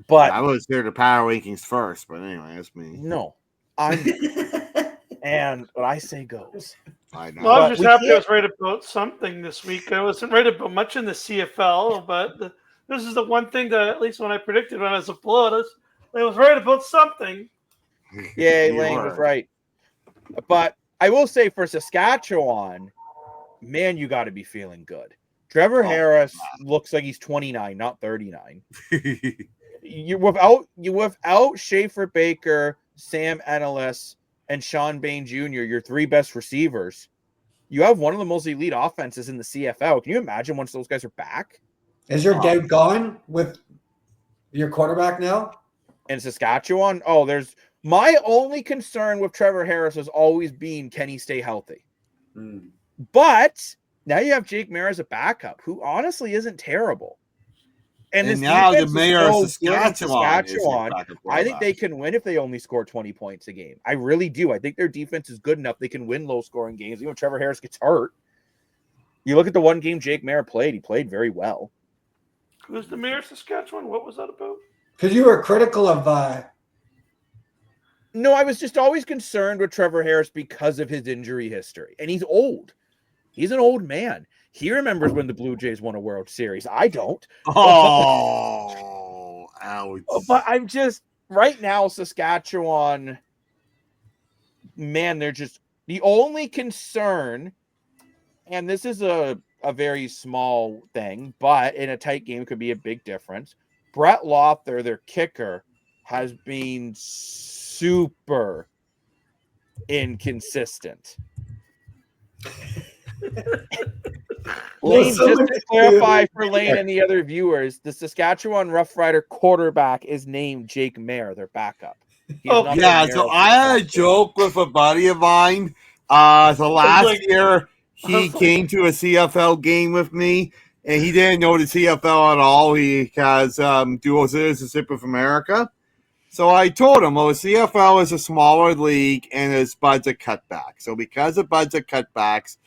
But I was here to power rankings first, but anyway, that's me. No, and what I say goes. I know. Well, I'm just happy I was right about something this week. I wasn't right about much in the CFL, but this is the one thing that, at least when I predicted when I was a blowout, I was right about something. Yay, Lane was right. But I will say for Saskatchewan, man, you got to be feeling good. Trevor Harris looks like he's 29, not 39. you without Schaefer Baker, Sam Ennis, and Sean Bain Jr., your 3 best receivers, you have one of the most elite offenses in the CFL. Can you imagine once those guys are back? Is your doubt gone with your quarterback now? In Saskatchewan? Oh, there's my only concern with Trevor Harris has always been, can he stay healthy? But now you have Jake Mara as a backup, who honestly isn't terrible. And this now the defense mayor is of so good in Saskatchewan is Saskatchewan. backup I think they quarterback. can win if they only score 20 points a game. I really do. I think their defense is good enough they can win low-scoring games. Even if Trevor Harris gets hurt. You look at the one game Jake Mayer played, he played very well. Who's the mayor of Saskatchewan? What was that about? Because you were critical of No, I was just always concerned with Trevor Harris because of his injury history. And he's old. He's an old man. He remembers when the Blue Jays won a World Series. I don't. Oh, ouch. But I'm just, right now, Saskatchewan, man, they're just, the only concern, and this is a very small thing, but in a tight game could be a big difference. Brett Lothar, their kicker, has been super inconsistent. Lane, just to clarify for Lane and the other viewers, the Saskatchewan Roughrider quarterback is named Jake Mayer, their backup. So I had a joke with a buddy of mine. So last year he came to a CFL game with me, and he didn't know the CFL at all. He has dual citizenship of America. So I told him, well, the CFL is a smaller league and it's budget cutback. So because of budget cutbacks,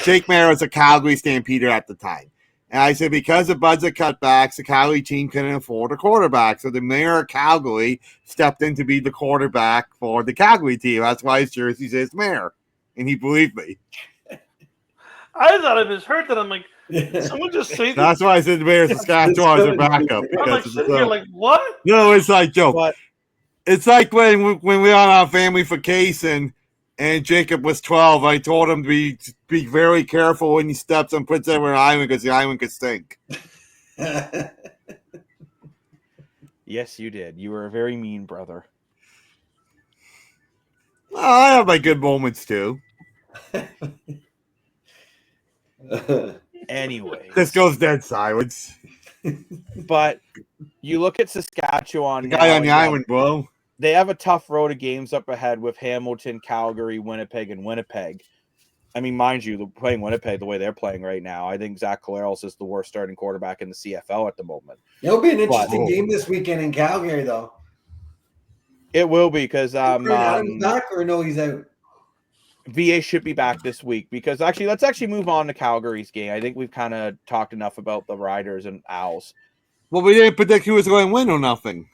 Jake Mayer was a Calgary Stampeder at the time. And I said, because of budget cutbacks, the Calgary team couldn't afford a quarterback. So the mayor of Calgary stepped in to be the quarterback for the Calgary team. That's why his jersey says mayor. And he believed me. I thought I misheard that. I'm like, did someone just say that? That's why I said the mayor of Saskatchewan is a backup. I'm like sitting here like, what? No, it's like joke. But it's like when we were on our family vacation and Jacob was 12, I told him to be very careful when he steps on Prince Edward Island because the island could stink. Yes, you did. You were a very mean brother. Well, I have my good moments too. Anyway, this goes dead silence. But you look at Saskatchewan. The guy on the island, bro. They have a tough road of games up ahead with Hamilton, Calgary, Winnipeg, and Winnipeg. I mean, mind you, playing Winnipeg the way they're playing right now, I think Zach Collaros is the worst starting quarterback in the CFL at the moment. It'll be an interesting game this weekend in Calgary, though. It will be because Adam's back or no, he's out. VA should be back this week because let's move on to Calgary's game. I think we've kind of talked enough about the Riders and Owls. Well, we didn't predict who was going to win or nothing.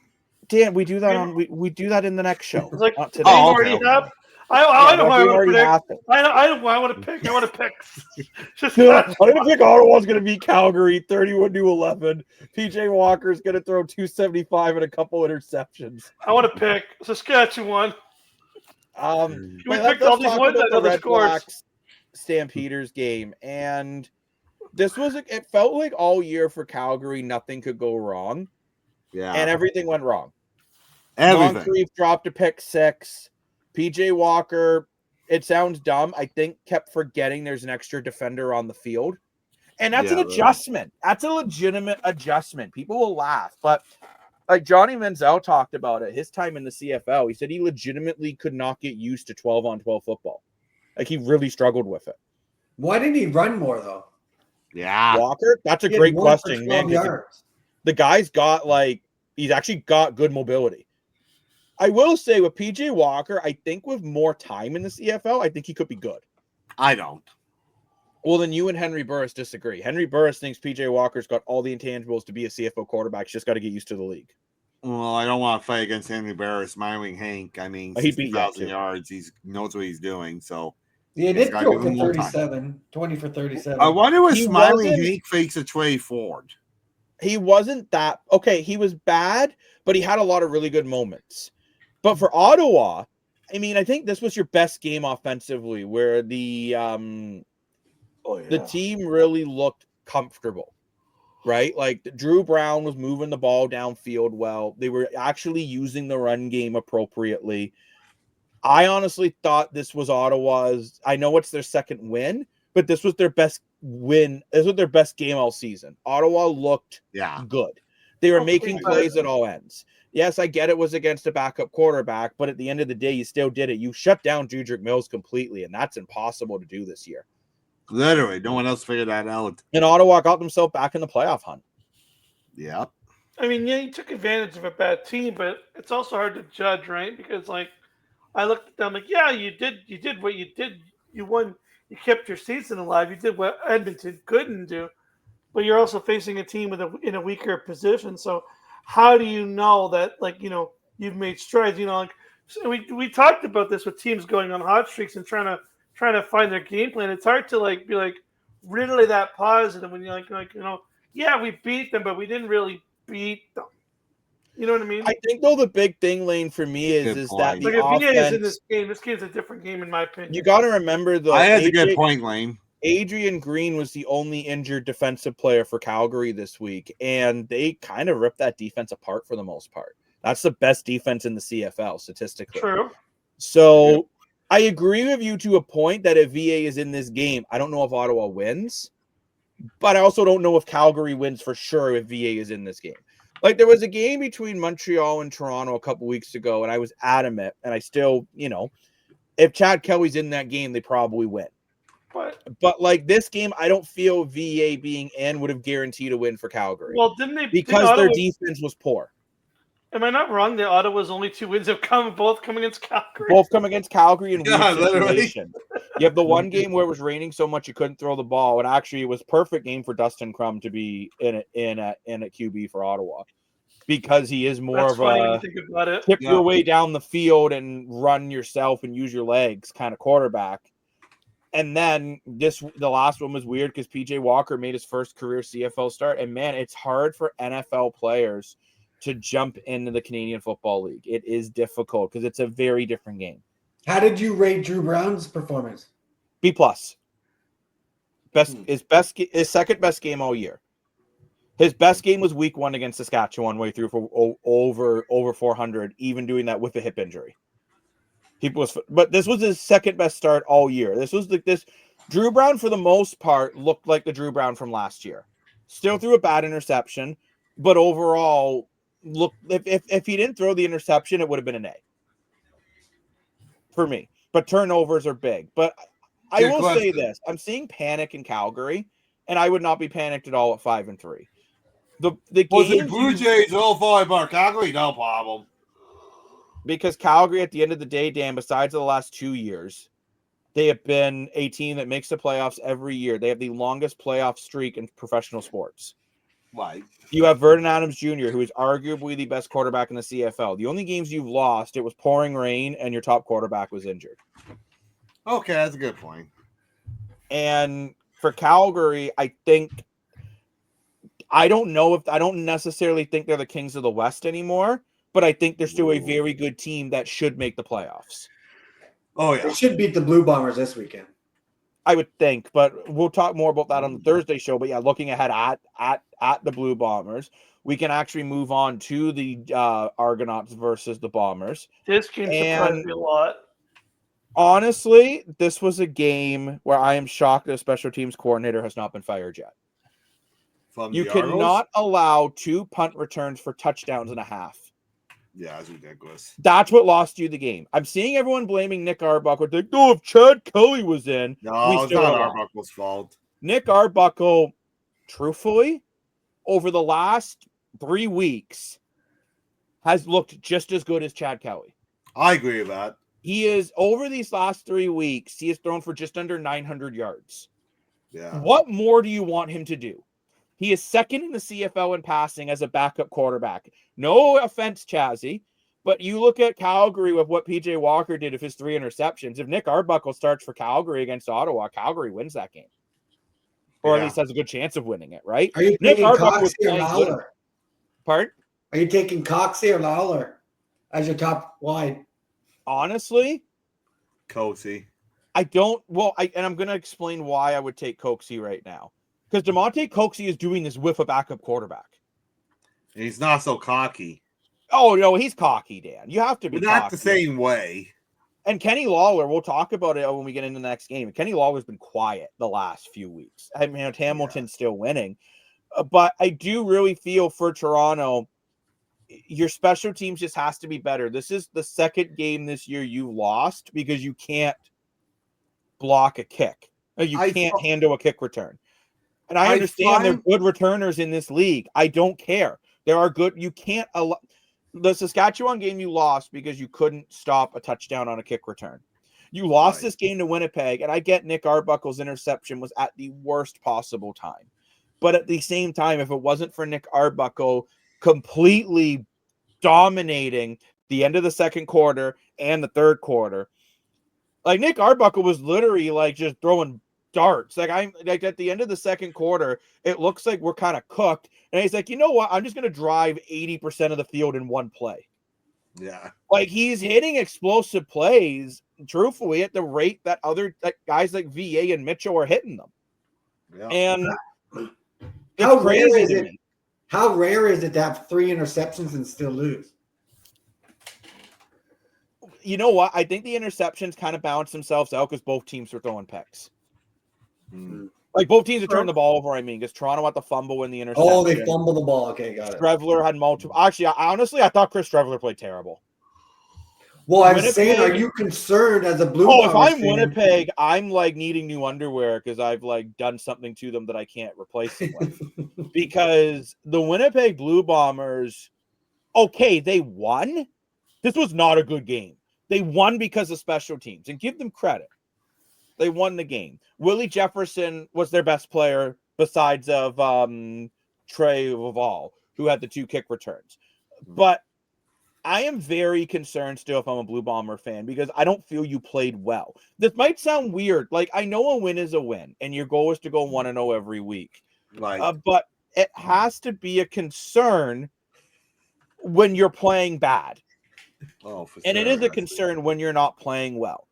Dan, we do that we do that in the next show. It's like, not today. I know who I want to predict. I know who I want to pick. I want to pick. I'm going to pick Ottawa's going to beat Calgary 31-11. PJ Walker's going to throw 275 and a couple interceptions. I want to pick Saskatchewan. We picked all these ones that the Redblacks Stampeders game, and this was it felt like all year for Calgary nothing could go wrong. Yeah, and everything went wrong. Everything. Dropped a pick 6. PJ Walker, it sounds dumb, I think kept forgetting there's an extra defender on the field. And that's an adjustment. That's a legitimate adjustment. People will laugh, but like Johnny Manziel talked about it, his time in the CFL, he said he legitimately could not get used to 12-on-12 football. Like he really struggled with it. Why didn't he run more though? Yeah. Walker, that's a great question, man. The guy's got he's actually got good mobility. I will say with PJ Walker, I think with more time in the CFL, I think he could be good. I don't. Well, then you and Henry Burris disagree. Henry Burris thinks PJ Walker's got all the intangibles to be a CFL quarterback. He's just got to get used to the league. Well, I don't want to fight against Henry Burris, Smiling Hank. I mean, 60,000 yards. He knows what he's doing. So yeah, he did throw for 37, 20 for 37. I wonder if Smiling Hank fakes a Trey Ford. He wasn't that okay. He was bad, but he had a lot of really good moments. But for Ottawa, I mean, I think this was your best game offensively, where the team really looked comfortable, right? Like Drew Brown was moving the ball downfield well. They were actually using the run game appropriately. I honestly thought this was Ottawa's. I know it's their second win, but this was their best win. This was their best game all season. Ottawa looked good. They were making plays at all ends. Yes, I get it was against a backup quarterback, but at the end of the day, you still did it. You shut down Judrick Mills completely, and that's impossible to do this year. Literally, no one else figured that out. And Ottawa got themselves back in the playoff hunt. Yep. I mean, yeah, you took advantage of a bad team, but it's also hard to judge, right? Because like I looked at them like, yeah, you did what you did. You won. You kept your season alive. You did what Edmonton couldn't do. But you're also facing a team in a weaker position. So how do you know that you've made strides? Like so we talked about this with teams going on hot streaks and trying to find their game plan. It's hard to be really that positive when you're yeah, we beat them, but we didn't really beat them. You know what I mean? I think though the big thing, Lane, for me is that the if VA is in offense. this game's a different game in my opinion. You got to remember though. That's a good point, Lane. Adrian Green was the only injured defensive player for Calgary this week, and they kind of ripped that defense apart for the most part. That's the best defense in the CFL statistically. True. So I agree with you to a point that if VA is in this game, I don't know if Ottawa wins, but I also don't know if Calgary wins for sure if VA is in this game. Like there was a game between Montreal and Toronto a couple weeks ago, and I was adamant, and I still, if Chad Kelly's in that game, they probably win. But like this game, I don't feel VA being in would have guaranteed a win for Calgary. Well, didn't they? Because their defense was poor. Am I not wrong? The Ottawa's only 2 wins have both come against Calgary. Both come against Calgary in weird situation. You have the one game where it was raining so much you couldn't throw the ball, and actually it was perfect game for Dustin Crum to be in a QB for Ottawa. Because he is more That's of funny a when you think about it. tip your way down the field and run yourself and use your legs kind of quarterback. And then the last one was weird because PJ Walker made his first career CFL start. And man, it's hard for NFL players to jump into the Canadian Football League. It is difficult because it's a very different game. How did you rate Drew Brown's performance? B+. His second best game all year. His best game was week 1 against Saskatchewan, where he threw for over 400, even doing that with a hip injury. But this was his second best start all year. This Drew Brown, for the most part, looked like the Drew Brown from last year. Still threw a bad interception, but overall, look, if he didn't throw the interception, it would have been an A for me. But turnovers are big. But I will say this: I'm seeing panic in Calgary, and I would not be panicked at all at 5-3. The Blue Jays all 5 bar Calgary, no problem. Because Calgary, at the end of the day, Dan, besides the last 2 years, they have been a team that makes the playoffs every year. They have the longest playoff streak in professional sports. Right. You have Vernon Adams Jr., who is arguably the best quarterback in the CFL. The only games you've lost, it was pouring rain and your top quarterback was injured. Okay, that's a good point. And for Calgary, I don't necessarily think they're the Kings of the West anymore, but I think they're still a very good team that should make the playoffs. Oh, yeah. They should beat the Blue Bombers this weekend. I would think, but we'll talk more about that on the Thursday show. But yeah, looking ahead at the Blue Bombers, we can actually move on to the Argonauts versus the Bombers. This game surprised me a lot. Honestly, this was a game where I am shocked that a special teams coordinator has not been fired yet. You cannot allow 2 punt returns for touchdowns and a half. Yeah, that's ridiculous. That's what lost you the game. I'm seeing everyone blaming Nick Arbuckle. Like, no, if Chad Kelly was in, no, it's not Arbuckle's fault. Nick Arbuckle, truthfully, over the last 3 weeks, has looked just as good as Chad Kelly. I agree with that. He is, over these last 3 weeks, he has thrown for just under 900 yards. Yeah. What more do you want him to do? He is second in the CFL in passing as a backup quarterback. No offense, Chazzy, but you look at Calgary with what PJ Walker did of his 3 interceptions. If Nick Arbuckle starts for Calgary against Ottawa, Calgary wins that game. Or at least has a good chance of winning it, right? Are you Nick taking Arbuckle Coxie or Lawler? Pardon? Are you taking Coxie or Lawler as your top wide? Honestly, Coxie. I don't. Well, and I'm going to explain why I would take Coxie right now. Because DeMonte Coxie is doing this with a backup quarterback. He's not so cocky. Oh, no, he's cocky, Dan. You have to be but not cocky. the same way. And Kenny Lawler, we'll talk about it when we get into the next game. Kenny Lawler's been quiet the last few weeks. I mean, Hamilton's still winning. But I do really feel for Toronto, your special teams just has to be better. This is the second game this year you lost because you can't block a kick. You can't handle a kick return. And I understand they're good returners in this league. I don't care. There are good. You can't allow the Saskatchewan game you lost because you couldn't stop a touchdown on a kick return. You lost this game to Winnipeg, and I get Nick Arbuckle's interception was at the worst possible time. But at the same time, if it wasn't for Nick Arbuckle completely dominating the end of the second quarter and the third quarter, like Nick Arbuckle was literally like just throwing darts. Like I'm like at the end of the second quarter, it looks like we're kind of cooked. And he's like, you know what? I'm just going to drive 80% of the field in one play. Yeah. Like he's hitting explosive plays, truthfully, at the rate that other guys like VA and Mitchell are hitting them. Yeah. And how it's rare crazy is to it? me. How rare is it to have 3 interceptions and still lose? You know what? I think the interceptions kind of balance themselves out because both teams were throwing picks. Like both teams are turning the ball over. I mean, because Toronto had the fumble in the interception. Oh, they fumbled the ball. Okay, got it. Trevler had multiple. Actually, honestly, I thought Chris Trevler played terrible. Well, I'm Winnipeg, saying, are you concerned as a Blue Oh, if Bombers I'm fan? Winnipeg, I'm like needing new underwear because I've like done something to them that I can't replace them with. Because the Winnipeg Blue Bombers, okay, they won. This was not a good game. They won because of special teams, and give them credit. They won the game. Willie Jefferson was their best player besides of Trey Laval, who had the 2 kick returns. But I am very concerned still if I'm a Blue Bomber fan because I don't feel you played well. This might sound weird. Like, I know a win is a win, and your goal is to go 1-0 every week. Right. But it has to be a concern when you're playing bad. Oh, for And sure. it is a concern when you're not playing well.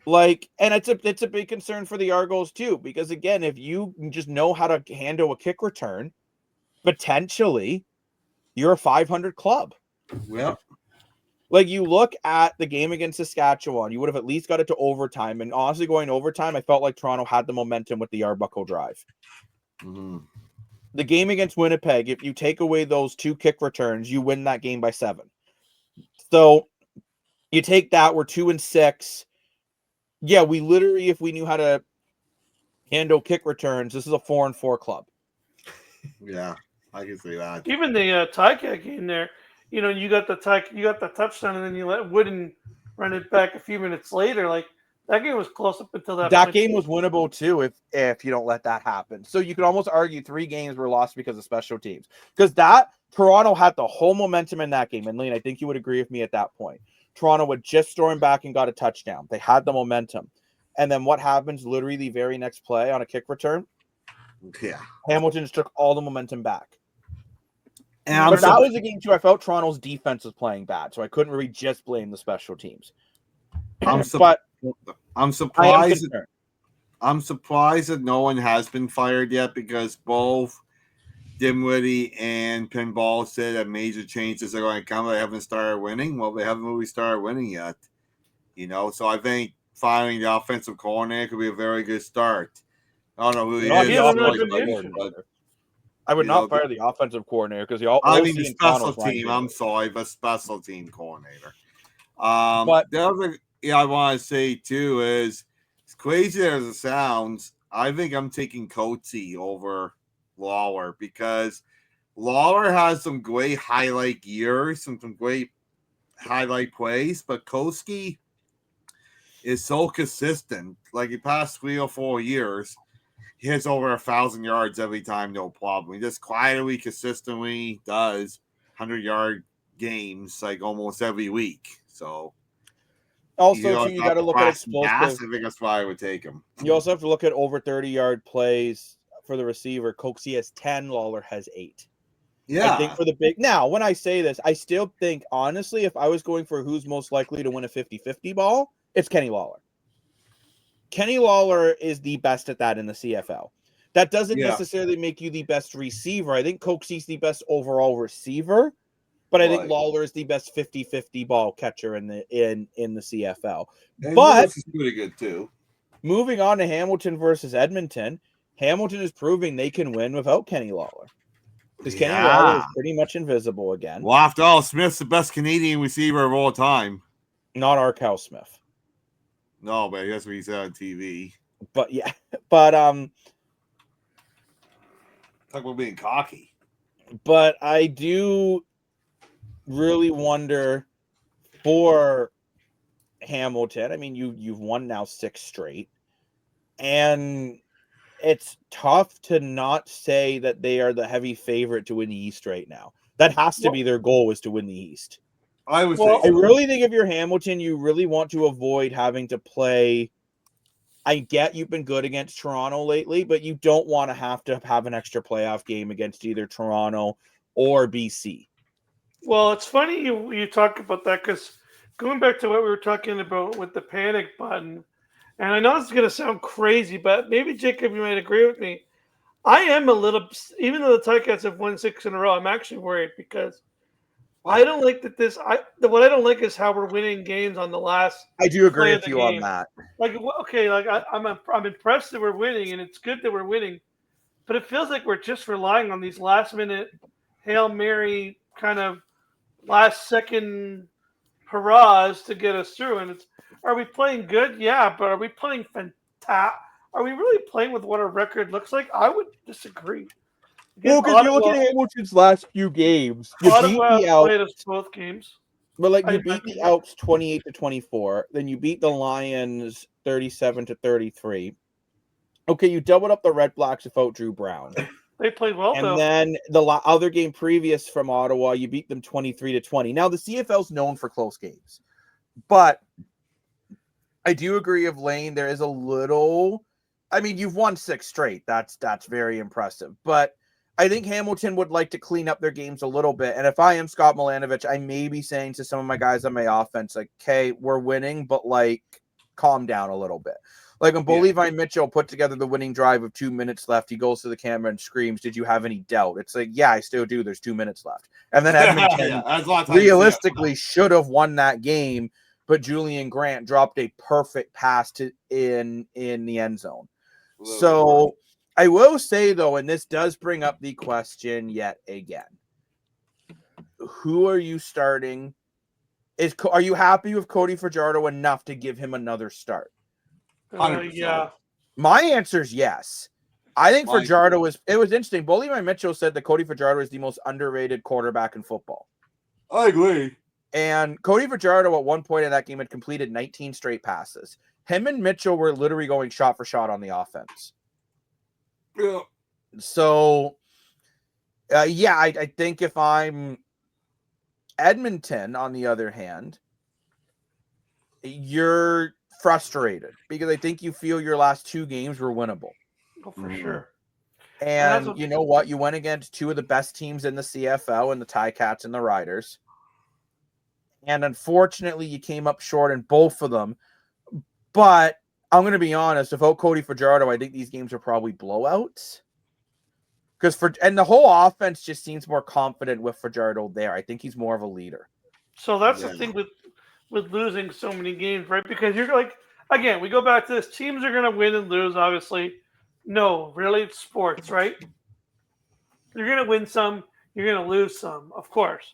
Like, and it's a big concern for the Argos too, because again, if you just know how to handle a kick return, potentially you're a 500 club. Yep. Like you look at the game against Saskatchewan, you would have at least got it to overtime. And honestly, going overtime, I felt like Toronto had the momentum with the Arbuckle drive. Mm-hmm. The game against Winnipeg, if you take away those 2 kick returns, you win that game by 7. So you take that, we're 2-6. Yeah, we literally, if we knew how to handle kick returns, this is a 4-4 club. Yeah, I can see that. Even the Tycat game there, you know, you got the touchdown, and then you let Wooden run it back a few minutes later. Like that game was close up until that. That point. game was winnable too if you don't let that happen. So you could almost argue 3 games were lost because of special teams. Because that Toronto had the whole momentum in that game. And Lean, I think you would agree with me at that point. Toronto would just storm back and got a touchdown. They had the momentum. And then what happens literally the very next play on a kick return? Yeah. Hamilton just took all the momentum back. And But that was a game too. I felt Toronto's defense was playing bad, so I couldn't really just blame the special teams. I'm surprised. I'm surprised that no one has been fired yet because both Dimwitty and Pinball said that major changes are going to come. They haven't started winning. Well, they haven't really started winning yet. You know, so I think firing the offensive coordinator could be a very good start. I don't know who he is. I would not fire the offensive coordinator because the special team. I'm sorry, the special team coordinator. But the other thing I want to say too is, as crazy as it sounds, I think I'm taking Coatsy over Lawler because Lawler has some great highlight years, some great highlight plays, but Koski is so consistent. Like the past 3 or 4 years, he hits over 1,000 yards every time, no problem. He just quietly, consistently does 100-yard games like almost every week. So also, you got to look at explosive. I think that's why I would take him. You also have to look at over 30-yard plays for the receiver. Coxie has 10, Lawler has 8. Yeah. I think for the big. Now, when I say this, I still think, honestly, if I was going for who's most likely to win a 50-50 ball, it's Kenny Lawler. Kenny Lawler is the best at that in the CFL. That doesn't necessarily make you the best receiver. I think Coxie's the best overall receiver, but I think Lawler is the best 50-50 ball catcher in the CFL. And but this is pretty good too. Moving on to Hamilton versus Edmonton, Hamilton is proving they can win without Kenny Lawler. Because Kenny Lawler is pretty much invisible again. Well, after all, Smith's the best Canadian receiver of all time. Not Arkell Smith. No, but that's what he said on TV. But yeah, but talk about being cocky. But I do really wonder for Hamilton. I mean, you've won now 6 straight, and it's tough to not say that they are the heavy favorite to win the East right now. That has to be their goal, is to win the East. I would Well, say I so. really think if you're Hamilton, you really want to avoid having to play. I get you've been good against Toronto lately, but you don't want to have an extra playoff game against either Toronto or BC. Well, it's funny you talk about that, because going back to what we were talking about with the panic button, and I know this is going to sound crazy, but maybe Jacob, you might agree with me. I am a little, even though the Ticats have won 6 in a row, I'm actually worried, because I don't like that what I don't like is how we're winning games on the last I do agree play of with the you on game. that. Like, okay, like I'm impressed that we're winning, and it's good that we're winning, but it feels like we're just relying on these last minute Hail Mary kind of last second hurrahs to get us through. And are we playing good? Yeah, but are we playing fantastic? Are we really playing with what our record looks like? I would disagree. Well, because you look at Hamilton's last few games, you beat the Elks. Played us both games. But like, you beat the Elks 28-24, then you beat the Lions 37-33. Okay, you doubled up the Redblacks without Drew Brown. They played well, and though. then the other game previous from Ottawa, you beat them 23-20. Now, the CFL's known for close games, but I do agree of Lane. There is a little. I mean, you've won 6 straight. That's very impressive. But I think Hamilton would like to clean up their games a little bit. And if I am Scott Milanovich, I may be saying to some of my guys on my offense, like, okay, we're winning, but like, calm down a little bit. Like when Levi Mitchell put together the winning drive with 2 minutes left, he goes to the camera and screams, "Did you have any doubt?" It's like, yeah, I still do. There's 2 minutes left. And then Edmonton realistically should have won that game, but Julian Grant dropped a perfect pass in the end zone. So I will say, though, and this does bring up the question yet again, who are you starting? Are you happy with Cody Fajardo enough to give him another start? 100%. Yeah. My answer is yes. I think Fajardo it was interesting. Levi Mitchell said that Cody Fajardo is the most underrated quarterback in football. I agree. And Cody Fajardo at one point in that game had completed 19 straight passes. Him and Mitchell were literally going shot for shot on the offense. Yeah. So, I think if I'm Edmonton, on the other hand, you're frustrated because I think you feel your last 2 games were winnable. Oh, for sure. And you know what? You went against 2 of the best teams in the CFL, and the Ticats and the Riders. And unfortunately, you came up short in both of them. But I'm going to be honest, without Cody Fajardo, I think these games are probably blowouts. And the whole offense just seems more confident with Fajardo there. I think he's more of a leader. So that's the thing with losing so many games, right? Because you're like, again, we go back to this. Teams are going to win and lose, obviously. No, really, it's sports, right? You're going to win some, you're going to lose some, of course.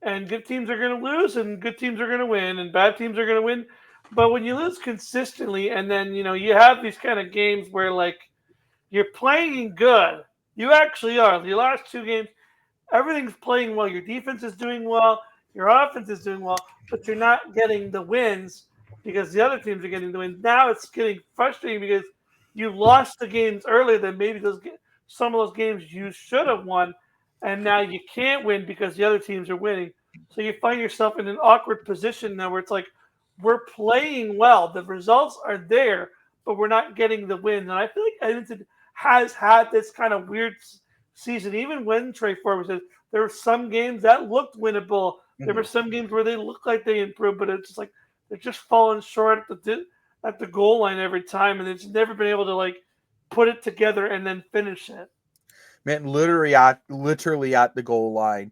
And good teams are going to lose, and good teams are going to win, and bad teams are going to win. But when you lose consistently, and then, you have these kind of games where, like, you're playing good. You actually are. The last 2 games, everything's playing well. Your defense is doing well. Your offense is doing well, but you're not getting the wins because the other teams are getting the wins. Now it's getting frustrating because you lost the games earlier than maybe some of those games you should have won, and now you can't win because the other teams are winning. So you find yourself in an awkward position now where it's like, we're playing well. The results are there, but we're not getting the wins. And I feel like Edmonton has had this kind of weird season. Even when Trey Forbes said there were some games that looked winnable. There were some games where they looked like they improved, but it's just like they're just falling short at the goal line every time, and it's never been able to like put it together and then finish it. Man, literally at the goal line.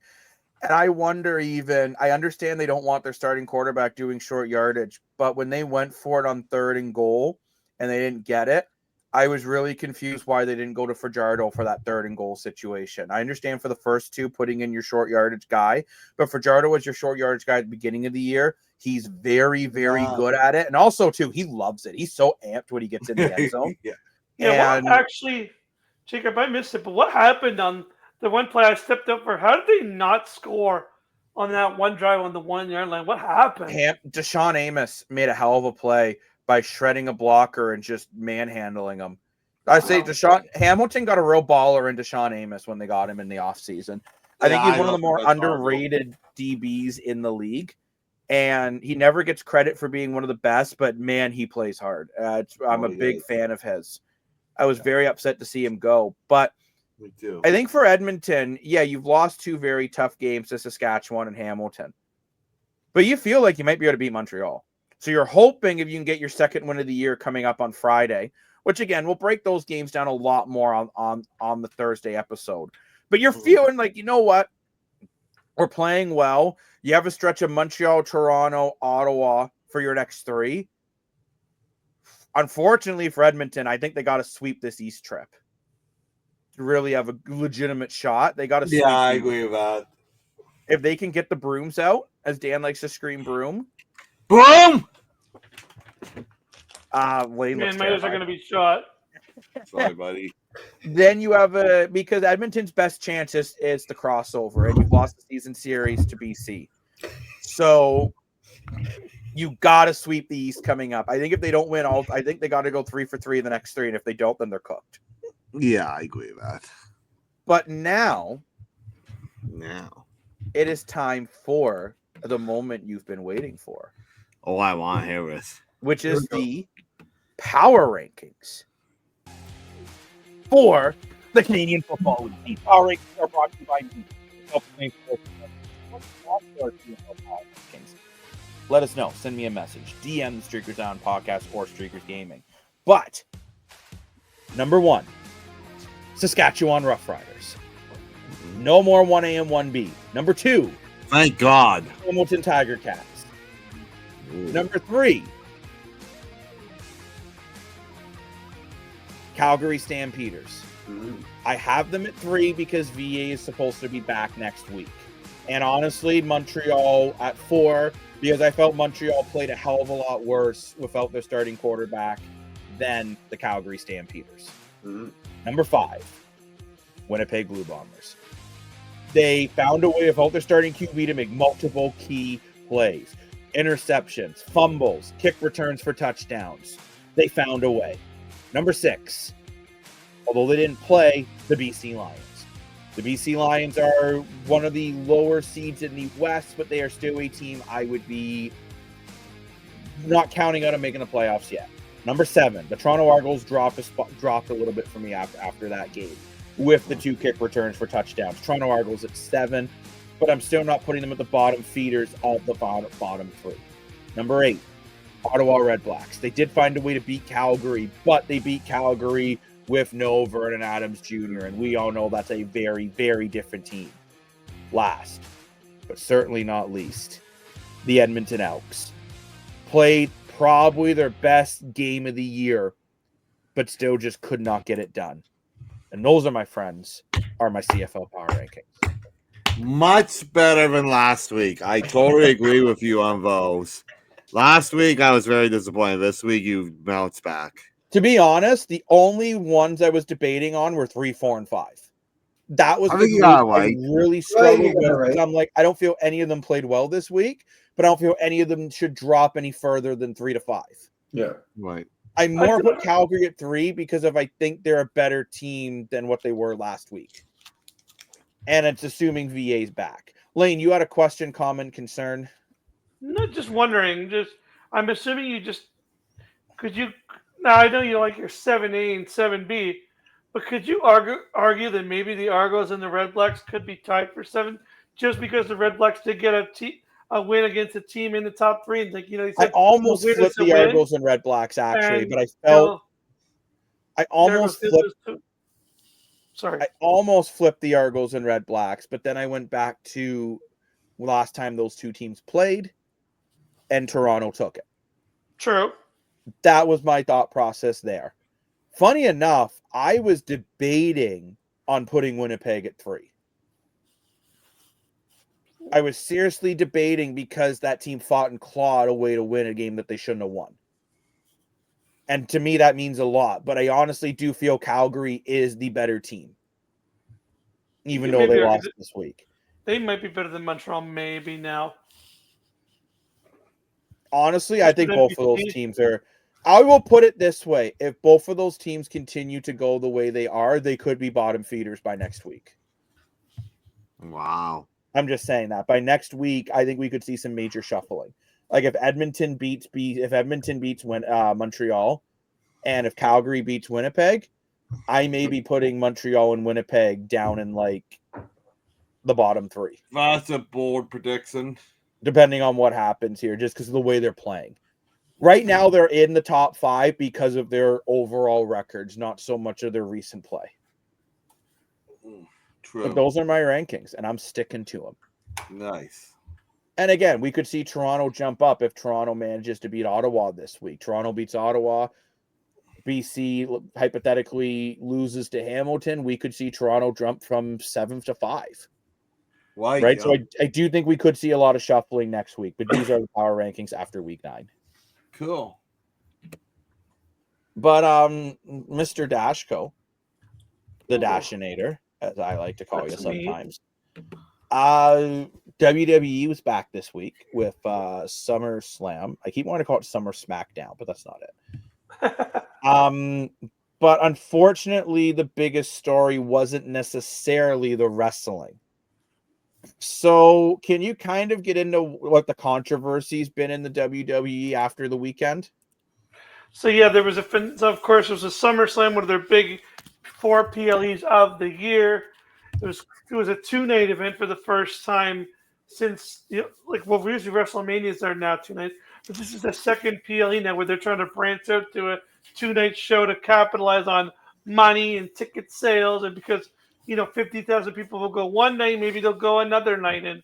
And I wonder I understand they don't want their starting quarterback doing short yardage, but when they went for it on 3rd and goal and they didn't get it, I was really confused why they didn't go to Fajardo for that 3rd and goal situation. I understand for the first 2 putting in your short yardage guy, but Fajardo was your short yardage guy at the beginning of the year. He's very, very good at it. And also, too, he loves it. He's so amped when he gets in the end zone. What actually, Jacob, I missed it, but what happened on the one play I stepped up for. How did they not score on that one drive on the 1 yard line? What happened? Deshaun Amos made a hell of a play by shredding a blocker and just manhandling him. I say Hamilton got a real baller in Deshaun Amos when they got him in the offseason. I think he's one of the more underrated DBs in the league, and he never gets credit for being one of the best, but man, he plays hard. I'm a big fan of his. I was very upset to see him go, but Me too. I think for Edmonton, you've lost 2 very tough games to Saskatchewan and Hamilton, but you feel like you might be able to beat Montreal. So you're hoping if you can get your second win of the year coming up on Friday, which again, we'll break those games down a lot more on the Thursday episode. But you're feeling like, you know what? We're playing well. You have a stretch of Montreal, Toronto, Ottawa for your next 3. Unfortunately for Edmonton, I think they got to sweep this East trip to really have a legitimate shot. They got to sweep. Yeah, I agree with that. If they can get the brooms out, as Dan likes to scream broom. Boom! Wayne looks Man, are going to be shot. Sorry, buddy. Then you have because Edmonton's best chance is the crossover, and you've lost the season series to BC. So you got to sweep the East coming up. I think if they don't win I think they got to go 3 for 3 in the next 3, and if they don't, then they're cooked. Yeah, I agree with that. But now it is time for the moment you've been waiting for. Oh, I want to hear this. Which is the power rankings for the Canadian Football League. These power rankings are brought to you by me. Let us know. Send me a message. DM the Streakers Down Podcast or Streakers Gaming. But number 1, Saskatchewan Roughriders. No more 1A and 1B. Number 2, thank God, Hamilton Tiger Cats. Number 3, Calgary Stampeders. I have them at 3 because VA is supposed to be back next week. And honestly, Montreal at 4 because I felt Montreal played a hell of a lot worse without their starting quarterback than the Calgary Stampeders. Number 5, Winnipeg Blue Bombers. They found a way without their starting QB to make multiple key plays. Interceptions, fumbles, kick returns for touchdowns. They found a way. Number 6, although they didn't play, the BC Lions. The BC Lions are one of the lower seeds in the West, but they are still a team I would be not counting on them making the playoffs yet. Number 7, the Toronto Argos dropped a little bit for me after that game with the 2 kick returns for touchdowns. Toronto Argos at 7, but I'm still not putting them at the bottom feeders of the bottom 3. Number 8, Ottawa Redblacks. They did find a way to beat Calgary, but they beat Calgary with no Vernon Adams Jr., and we all know that's a very, very different team. Last, but certainly not least, the Edmonton Elks. Played probably their best game of the year, but still just could not get it done. And those are my friends, are my CFL power rankings. Much better than last week. I totally agree with you on those. Last week, I was very disappointed. This week, you bounced back. To be honest, the only ones I was debating on were 3, 4, and 5. That was the week I really struggled with. Right. I'm like, I don't feel any of them played well this week, but I don't feel any of them should drop any further than 3 to 5. Yeah, right. I more put Calgary at 3 because I think they're a better team than what they were last week. And it's assuming VA's back. Lane, you had a question, comment, concern? Not just wondering. I'm assuming now I know you like your 7A and 7B, but could you argue that maybe the Argos and the Redblacks could be tied for 7 just because the Redblacks did get a win against a team in the top 3? And I almost flipped the Argos and Redblacks actually, but I felt I almost flipped the Argos and Redblacks, but then I went back to last time those 2 teams played, and Toronto took it. True. That was my thought process there. Funny enough, I was debating on putting Winnipeg at 3. I was seriously debating because that team fought and clawed a way to win a game that they shouldn't have won. And to me, that means a lot. But I honestly do feel Calgary is the better team. even though they lost this week. They might be better than Montreal, maybe now. Honestly, I think both of those teams are. I will put it this way: if both of those teams continue to go the way they are, they could be bottom feeders by next week. Wow. I'm just saying that by next week, I think we could see some major shuffling. Like if Edmonton beats Montreal, and if Calgary beats Winnipeg, I may be putting Montreal and Winnipeg down in like the bottom three. That's a bold prediction. Depending on what happens here, just because of the way they're playing. Right now, they're in the top 5 because of their overall records, not so much of their recent play. True. But those are my rankings, and I'm sticking to them. Nice. And again, we could see Toronto jump up if Toronto manages to beat Ottawa this week. Toronto beats Ottawa. BC hypothetically loses to Hamilton. We could see Toronto jump from 7 to 5. Right. Yeah. So I do think we could see a lot of shuffling next week, but these are the power rankings after week 9. Cool. But Mr. Dashko, the Dashinator, as I like to call you sometimes. WWE was back this week with SummerSlam. I keep wanting to call it Summer Smackdown, but that's not it. But unfortunately, the biggest story wasn't necessarily the wrestling. So can you kind of get into what the controversy's been in the WWE after the weekend? So yeah, there was of course, there was a SummerSlam, one of their big 4 PLEs of the year. It was a 2-night event for the first time since, well, usually WrestleManias are now 2 nights, but this is the second PLE now where they're trying to branch out to a 2-night show to capitalize on money and ticket sales, and because 50,000 people will go one night, maybe they'll go another night, and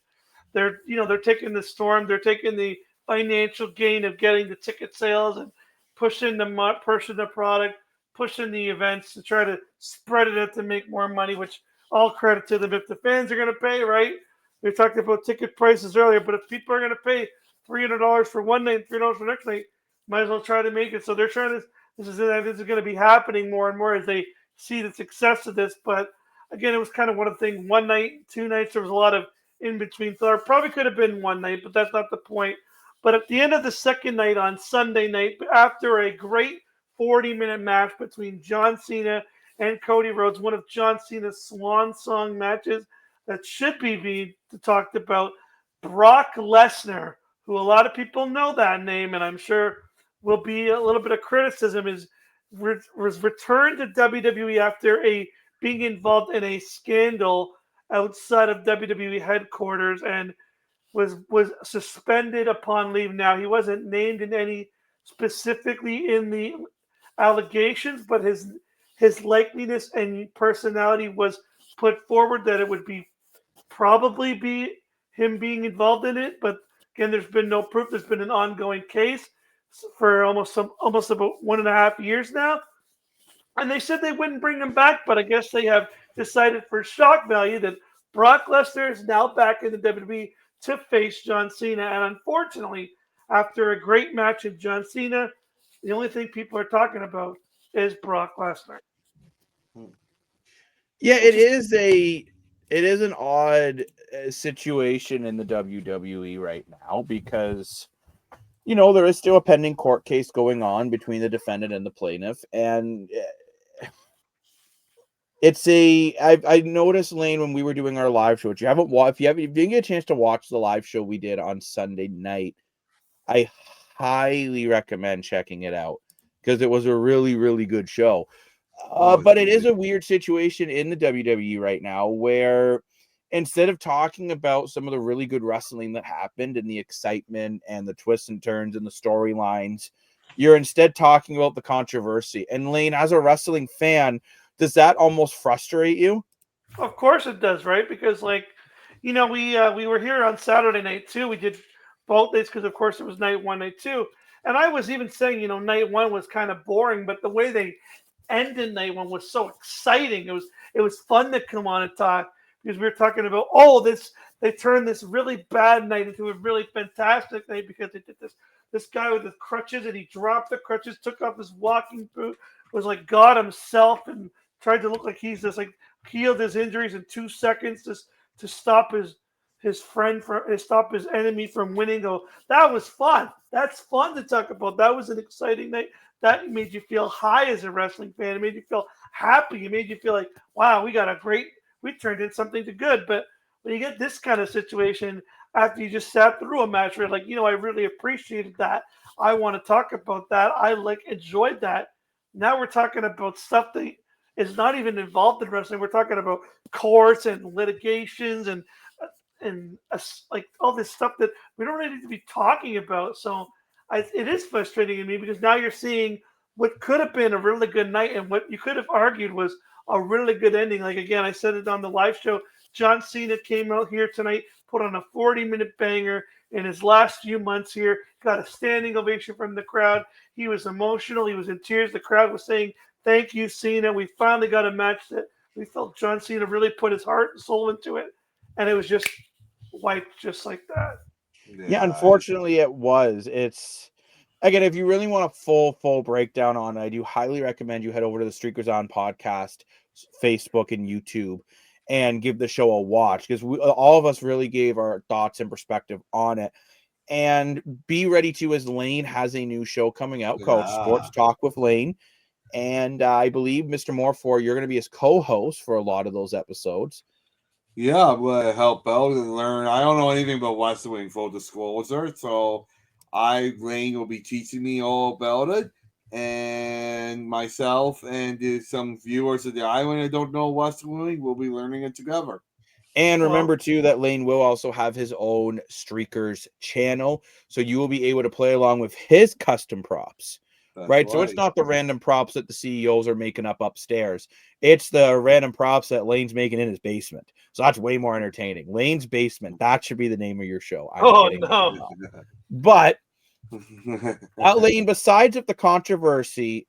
they're taking the storm, they're taking the financial gain of getting the ticket sales and pushing the product, pushing the events to try to spread it out to make more money, which all credit to them. If the fans are going to pay, right? We talked about ticket prices earlier, but if people are going to pay $300 for one night, $300 for the next night, might as well try to make it. So they're trying to. This is going to be happening more and more as they see the success of this. But again, it was kind of one of the things. 1 night, 2 nights, there was a lot of in between. So it probably could have been 1 night, but that's not the point. But at the end of the second night on Sunday night, after a great 40-minute match between John Cena and Cody Rhodes, one of John Cena's swan song matches that should be talked about, Brock Lesnar, who a lot of people know that name, and I'm sure will be a little bit of criticism, was returned to WWE after being involved in a scandal outside of WWE headquarters and was suspended upon leave. Now, he wasn't named in any specifically in the allegations, but his likeliness and personality was put forward that it would probably be him being involved in it. But again, there's been no proof. There's been an ongoing case for almost about 1.5 years now. And they said they wouldn't bring him back, but I guess they have decided for shock value that Brock Lesnar is now back in the WWE to face John Cena. And unfortunately, after a great match with John Cena, the only thing people are talking about is Brock Lesnar. Yeah, it is an odd situation in the WWE right now because, there is still a pending court case going on between the defendant and the plaintiff. And I noticed, Lane, when we were doing our live show, if you didn't get a chance to watch the live show we did on Sunday night, I highly recommend checking it out because it was a really, really good show. But it is a weird situation in the WWE right now where instead of talking about some of the really good wrestling that happened and the excitement and the twists and turns and the storylines, you're instead talking about the controversy. And Lane, as a wrestling fan, does that almost frustrate you? Of course it does, right? Because we were here on Saturday night too. We did both days because of course it was night 1, night 2. And I was even saying, night 1 was kind of boring, but the way they ended night 1 was so exciting. It was fun to come on and talk because we were talking about they turned this really bad night into a really fantastic night because they did this guy with his crutches and he dropped the crutches, took off his walking boot, was like God himself and tried to look like he's this healed his injuries in 2 seconds to stop his enemy from winning. That was fun. That's fun to talk about. That was an exciting night. That made you feel high as a wrestling fan. It made you feel happy. It made you feel like, wow, we turned in something to good. But when you get this kind of situation after you just sat through a match where like, I really appreciated that. I want to talk about that. I enjoyed that. Now we're talking about stuff that is not even involved in wrestling. We're talking about courts and litigations and like all this stuff that we don't really need to be talking about. So it is frustrating to me because now you're seeing what could have been a really good night and what you could have argued was a really good ending. Like, again, I said it on the live show. John Cena came out here tonight, put on a 40-minute banger in his last few months here, got a standing ovation from the crowd. He was emotional. He was in tears. The crowd was saying, thank you, Cena. We finally got a match that we felt John Cena really put his heart and soul into it. And it was just wiped just like that. Yeah, unfortunately it was. It's, again, if you really want a full breakdown on it, I do highly recommend you head over to the Streakers On podcast, Facebook and YouTube, and give the show a watch because all of us really gave our thoughts and perspective on it. And be ready to, as Lane has a new show coming out called Sports Talk with Lane. And I believe, Mr. Morfor, you're going to be his co-host for a lot of those episodes. Yeah, I'm going to help out and learn. I don't know anything about West Wing, full disclosure. So Lane will be teaching me all about it. And myself and some viewers of the island that don't know West Wing will be learning it together. And remember, too, that Lane will also have his own Streakers channel. So you will be able to play along with his custom props. Right? So it's not the random props that the CEOs are making up upstairs. It's the random props that Lane's making in his basement. So that's way more entertaining. Lane's Basement. That should be the name of your show. No. But, Lane, besides of the controversy,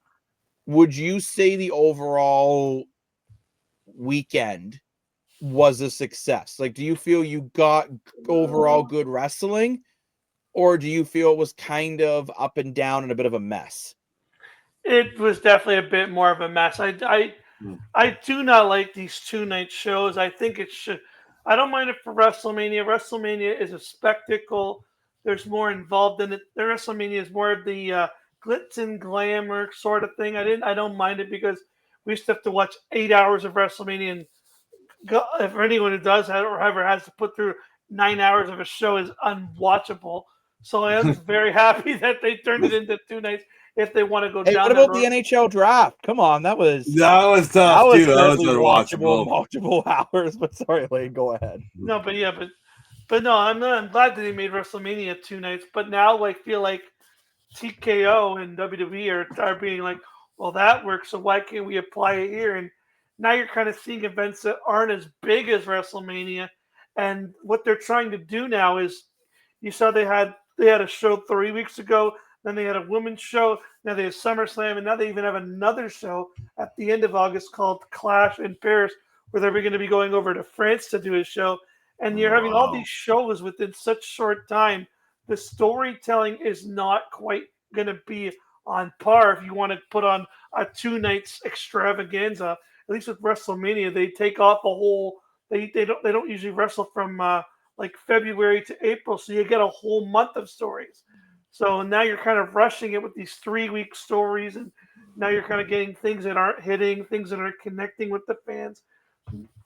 would you say the overall weekend was a success? Like, do you feel you got overall good wrestling? Or do you feel it was kind of up and down and a bit of a mess? It was definitely a bit more of a mess. I do not like these 2-night shows. I think it should. I don't mind it for WrestleMania. WrestleMania is a spectacle. There's more involved in it. The WrestleMania is more of the glitz and glamour sort of thing. I don't mind it because we used to have to watch 8 hours of WrestleMania, and if anyone who does that or ever has to put through 9 hours of a show is unwatchable. So I was very happy that they turned it into 2 nights. If they want to go down, what about the NHL draft? Come on, that was tough too. That was watchable multiple hours. But sorry, Lane, go ahead. No, but no, I'm glad that they made WrestleMania 2 nights. But now I feel like TKO and WWE are being like, well, that works, so why can't we apply it here? And now you're kind of seeing events that aren't as big as WrestleMania, and what they're trying to do now is, you saw they had a show 3 weeks ago. Then they had a women's show. Now they have SummerSlam, and now they even have another show at the end of August called Clash in Paris, where they're going to be going over to France to do a show. And you're having all these shows within such short time. The storytelling is not quite going to be on par if you want to put on a 2 nights extravaganza. At least with WrestleMania, they take off a whole. They don't usually wrestle from like February to April, so you get a whole month of stories. So now you're kind of rushing it with these 3-week stories, and now you're kind of getting things that aren't hitting, things that aren't connecting with the fans.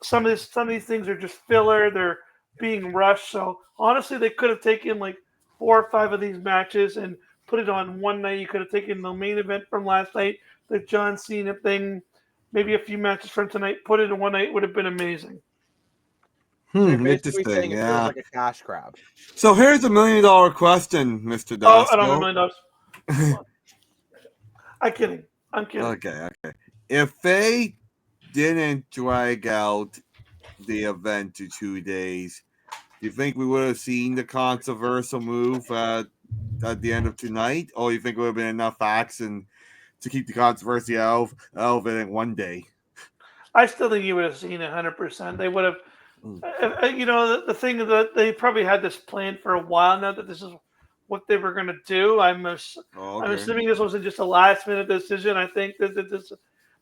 Some of these things are just filler. They're being rushed. So honestly, they could have taken like 4 or 5 of these matches and put it on one night. You could have taken the main event from last night, the John Cena thing, maybe a few matches from tonight, put it in one night. Would have been amazing. So you're basically saying it feels like a cash grab. So here's $1 million question, Mr. Dasko. I don't have $1 million. I'm kidding. Okay. If they didn't drag out the event to 2 days, do you think we would have seen the controversial move at the end of tonight? Or you think it would have been enough action to keep the controversy out of it in 1 day? I still think you would have seen 100%. They would have. The thing that they probably had this planned for a while now, that this is what they were going to do. I'm assuming this wasn't just a last minute decision. I think that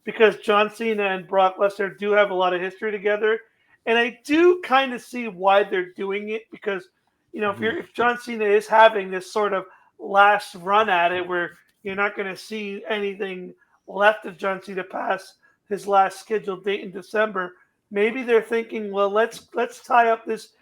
because John Cena and Brock Lesnar do have a lot of history together. And I do kind of see why they're doing it because, if John Cena is having this sort of last run at it where you're not going to see anything left of John Cena past his last scheduled date in December, maybe they're thinking, well, let's tie up this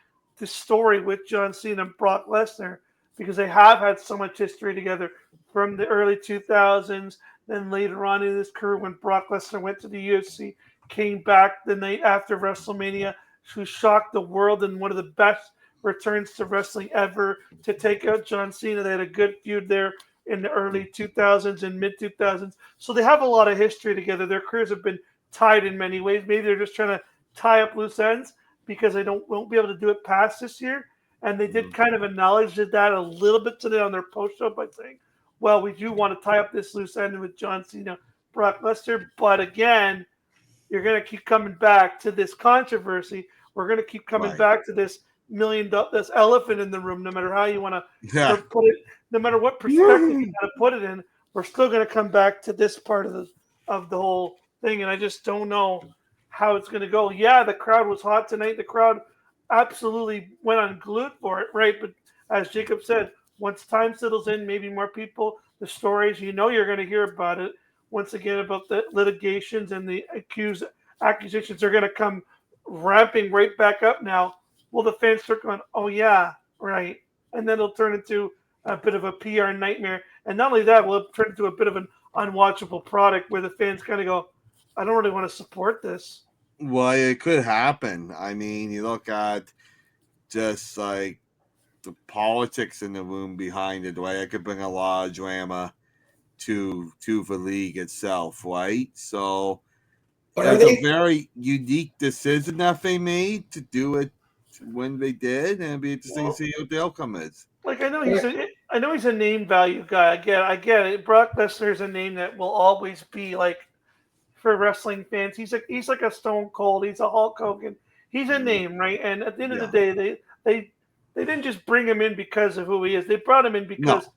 story with John Cena and Brock Lesnar because they have had so much history together from the early 2000s. Then later on in his career, when Brock Lesnar went to the UFC, came back the night after WrestleMania, who shocked the world in one of the best returns to wrestling ever to take out John Cena. They had a good feud there in the early 2000s and mid 2000s. So they have a lot of history together. Their careers have been tied in many ways. Maybe they're just trying to tie up loose ends because they won't be able to do it past this year. And they did kind of acknowledge that a little bit today on their post show by saying, well, we do want to tie up this loose end with John Cena, Brock Lesnar. But again, you're going to keep coming back to this controversy. We're going to keep coming back to this this elephant in the room, no matter how you want to put it, no matter what perspective you got to put it in. We're still going to come back to this part of the whole thing. And I just don't know how it's going to go. Yeah, the crowd was hot tonight. The crowd absolutely went unglued for it, right? But as Jacob said, once time settles in, maybe more people, the stories, you're going to hear about it. Once again, about the litigations and the accusations are going to come ramping right back up now. Well, the fans start going, oh, yeah, right. And then it'll turn into a bit of a PR nightmare. And not only that, will turn into a bit of an unwatchable product where the fans kind of go, I don't really want to support this. Well, it could happen. I mean, you look at just like the politics in the room behind it, right? It could bring a lot of drama to the league itself, right? So it's a very unique decision that they made to do it when they did, and it'd be interesting to see what the outcome is. Like I know he's a name value guy. I get it. Brock Lesnar is a name that will always be like for wrestling fans. He's like a Stone Cold. He's a Hulk Hogan. He's a name, right? And at the end of the day, they didn't just bring him in because of who he is. They brought him in because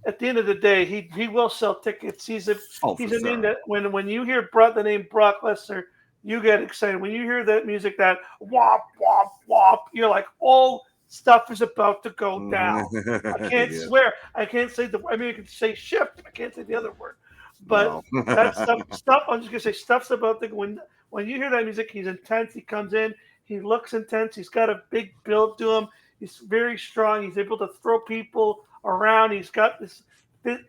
at the end of the day, he will sell tickets. He's a name that when you hear the name Brock Lesnar, you get excited. When you hear that music, that whop whop whop, you're like, oh, stuff is about to go down. I can't swear. I can't say I can say shift. I can't say the other word. But that stuff. I'm just gonna say stuff's about to go. When you hear that music, he's intense. He comes in. He looks intense. He's got a big build to him. He's very strong. He's able to throw people around. He's got this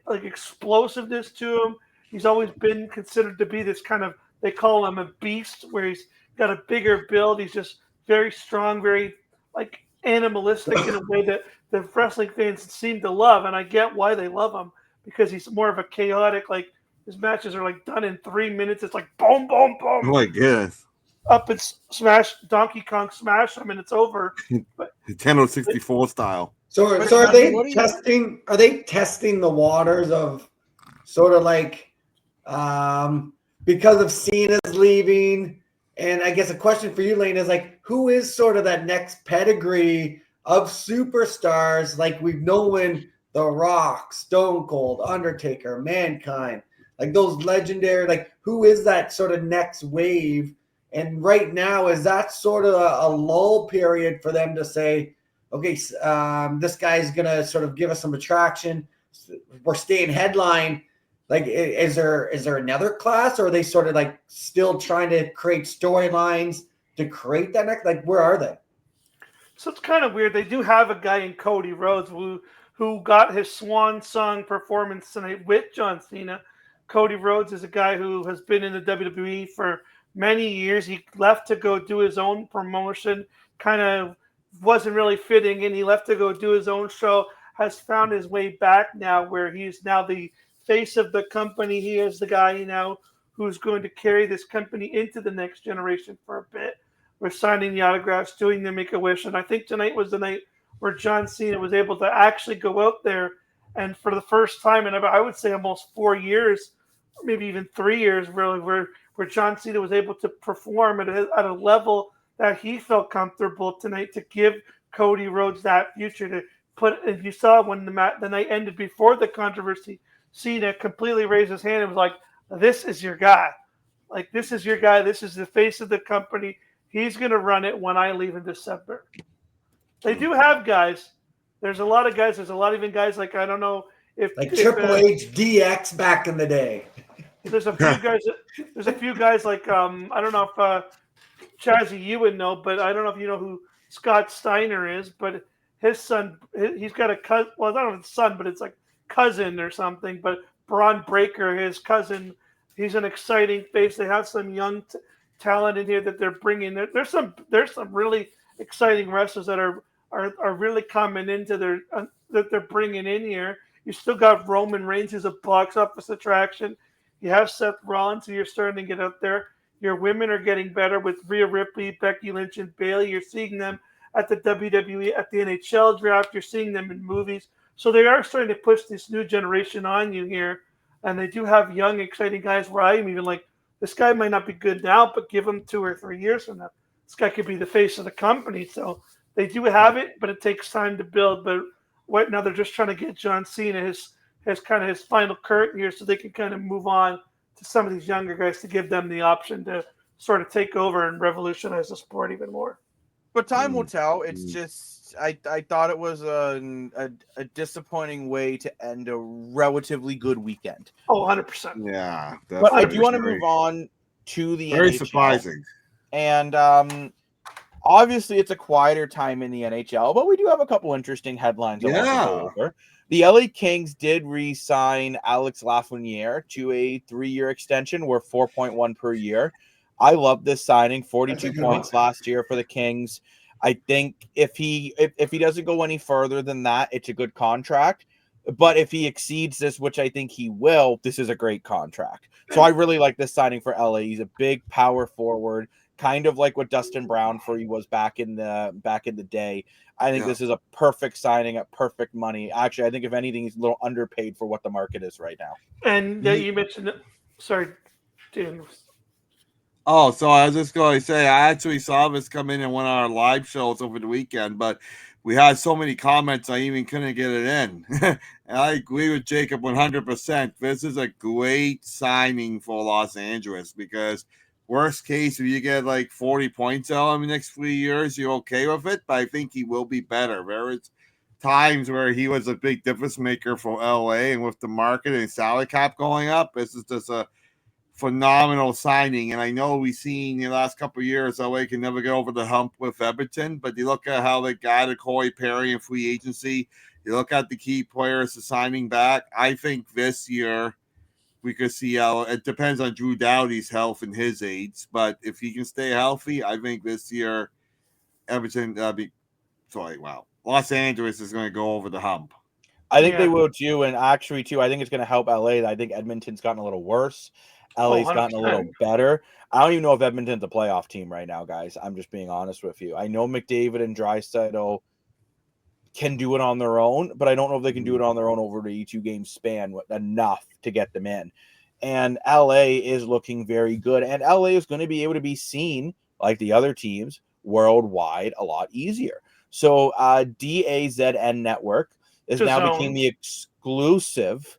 like explosiveness to him. He's always been considered to be this kind of, they call him a beast, where he's got a bigger build. He's just very strong, very like animalistic in a way that the wrestling fans seem to love. And I get why they love him, because he's more of a chaotic, like his matches are like done in 3 minutes. It's like boom, boom, boom. Oh my goodness. Up and smash, Donkey Kong smash him, and it's over. But Nintendo 64 style. So are they testing? Are they testing the waters of sort of like because of Cena's leaving? And I guess a question for you, Lane, is like, who is sort of that next pedigree of superstars like we've known The Rock, Stone Cold, Undertaker, Mankind, like those legendary, like who is that sort of next wave? And right now, is that sort of a lull period for them to say, okay, this guy's going to sort of give us some attraction. We're staying headline. Like, is there another class, or are they sort of like still trying to create storylines to create that next? Like, where are they? So it's kind of weird. They do have a guy in Cody Rhodes who got his swan song performance tonight with John Cena. Cody Rhodes is a guy who has been in the WWE for many years. He left to go do his own promotion, kind of wasn't really fitting in. He left to go do his own show, has found his way back now, where he's now the face of the company. He is the guy now who's going to carry this company into the next generation for a bit. We're signing the autographs, doing the Make-A-Wish, and I think tonight was the night where John Cena was able to actually go out there, and for the first time in I would say almost 4 years, maybe even 3 years, really, where John Cena was able to perform at a level that he felt comfortable tonight, to give Cody Rhodes that future to put. And you saw when the night ended before the controversy, Cena completely raised his hand and was like, "This is your guy. Like, this is your guy. This is the face of the company. He's going to run it when I leave in December. They do have guys. There's a lot of guys. There's a lot of even guys like, I don't know if Triple H DX back in the day. There's a few guys. There's a few guys like I don't know if Chazzy you would know, but I don't know if you know who Scott Steiner is. But his son, he's got a cousin. Well, I don't know if it's son, but it's like cousin or something. But Braun Breaker, his cousin, he's an exciting face. They have some young talent in here that they're bringing. There's some really exciting wrestlers that are really coming into that they're bringing in here. You still got Roman Reigns, who's a box office attraction. You have Seth Rollins, who you're starting to get out there. Your women are getting better with Rhea Ripley, Becky Lynch, and Bayley. You're seeing them at the WWE, at the NHL draft. You're seeing them in movies. So they are starting to push this new generation on you here. And they do have young, exciting guys where I'm even like, this guy might not be good now, but give him 2 or 3 years from now. This guy could be the face of the company. So they do have it, but it takes time to build. But right now they're just trying to get John Cena his kind of his final curtain here so they can kind of move on to some of these younger guys to give them the option to sort of take over and revolutionize the sport even more. But time will tell. It's just I thought it was a disappointing way to end a relatively good weekend. Oh, 100%. Yeah. But I do want to move on to the very NHL. Surprising. And obviously it's a quieter time in the NHL, but we do have a couple interesting headlines. Over. The LA Kings did re-sign Alex Lafreniere to a 3-year extension worth $4.1 per year. I love this signing. 42 points last year for the Kings. I think if he doesn't go any further than that, it's a good contract. But if he exceeds this, which I think he will, this is a great contract. So I really like this signing for LA. He's a big power forward, kind of like what Dustin Brown was back in the day. I think this is a perfect signing at perfect money. Actually, I think if anything, he's a little underpaid for what the market is right now. And you mentioned, sorry, Dan. Oh, so I was just going to say, I actually saw this come in one of our live shows over the weekend, but we had so many comments, I even couldn't get it in. And I agree with Jacob 100%. This is a great signing for Los Angeles because worst case, if you get like 40 points out in the next 3 years, you're okay with it. But I think he will be better. There is times where he was a big difference maker for LA, and with the market and salary cap going up, this is just a phenomenal signing. And I know we've seen in the last couple of years LA can never get over the hump with Edmonton, but you look at how they got Corey Perry in free agency. You look at the key players signing back. I think this year we could see how it depends on Drew Doughty's health and his age, but if he can stay healthy, I think this year Everton Los Angeles is going to go over the hump. I think they will too, and actually too, I think it's going to help LA. I think Edmonton's gotten a little worse. LA's gotten a little better. I don't even know if Edmonton's a playoff team right now, guys. I'm just being honest with you. I know McDavid and Draisaitl can do it on their own, but I don't know if they can do it on their own over the 2-game span enough to get them in. And LA is looking very good, and LA is going to be able to be seen like the other teams worldwide a lot easier. So DAZN Network is now became the exclusive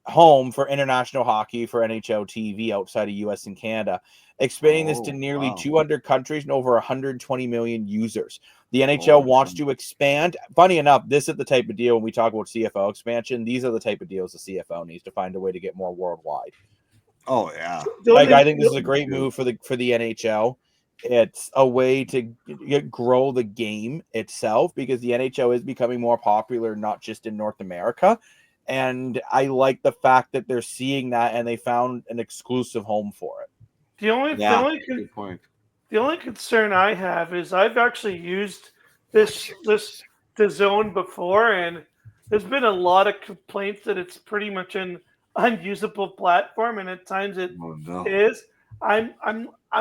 home for international hockey for NHL TV outside of US and Canada, expanding this to nearly 200 countries and over 120 million users. The NHL wants to expand. Funny enough, this is the type of deal when we talk about CFL expansion. These are the type of deals the CFL needs to find a way to get more worldwide. Oh yeah, like I think this is a great move for the NHL. It's a way to grow the game itself because the NHL is becoming more popular, not just in North America. And I like the fact that they're seeing that and they found an exclusive home for it. The only concern I have is I've actually used this DAZN before, and there's been a lot of complaints that it's pretty much an unusable platform, and at times it is. I'm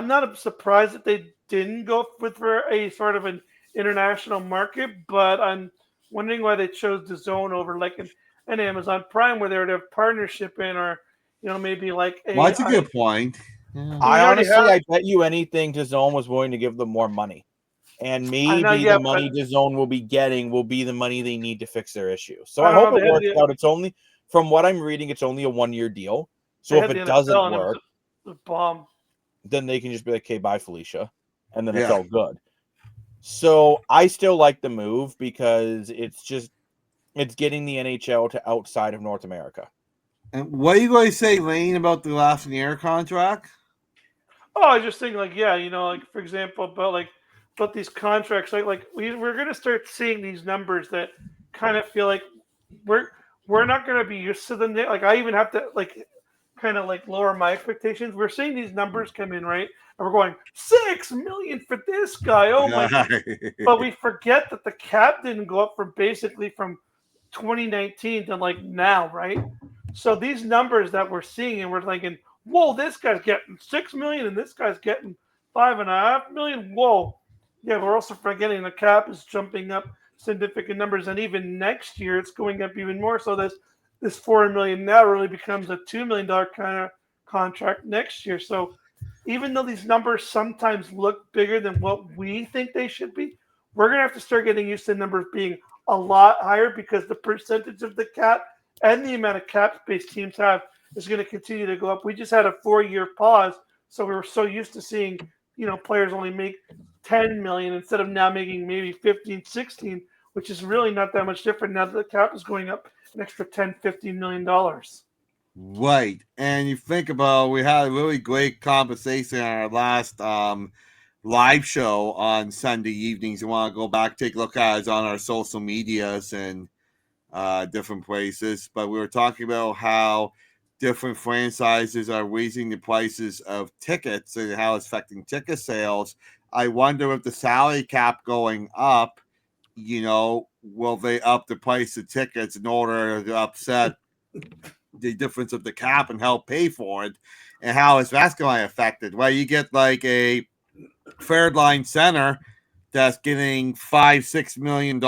not surprised that they didn't go for a sort of an international market, but I'm wondering why they chose DAZN over like an Amazon Prime where they would have partnership in, or maybe like a. Well, that's a good point. Yeah. I bet you anything DAZN was willing to give them more money, and maybe the money DAZN will be getting will be the money they need to fix their issue. So I hope it works out. It's only, from what I'm reading, it's only a 1-year deal. So if it doesn't work, The bomb. then they can just be like, okay, bye, Felicia. And then it's Yeah. all good. So I still like the move because it's getting the NHL to outside of North America. And what are you going to say, Lane, about the Lafreniere contract? Oh, I just think for example, about these contracts, we're gonna start seeing these numbers that kind of feel like we're not gonna be used to them. Like I even have to kind of lower my expectations. We're seeing these numbers come in, right? And we're going 6 million for this guy. Oh my! But we forget that the cap didn't go up from 2019 to now, right? So these numbers that we're seeing and we're thinking, whoa, this guy's getting 6 million and this guy's getting 5.5 million. Whoa. Yeah, we're also forgetting the cap is jumping up significant numbers, and even next year it's going up even more. So this 4 million now really becomes a $2 million kind of contract next year. So even though these numbers sometimes look bigger than what we think they should be, we're gonna have to start getting used to numbers being a lot higher because the percentage of the cap and the amount of cap space teams have is going to continue to go up. We just had a 4-year pause, so we were so used to seeing, players only make 10 million instead of now making maybe 15, 16, which is really not that much different now that the cap is going up an extra 10, $15 million. Right. And you think about, we had a really great conversation on our last live show on Sunday evenings. You want to go back, take a look at it on our social medias and different places. But we were talking about how different franchises are raising the prices of tickets and how it's affecting ticket sales. I wonder if the salary cap going up, will they up the price of tickets in order to upset the difference of the cap and help pay for it, and how is that's going to affect it? Well, you get like a Fairline Center that's getting $5-6 million,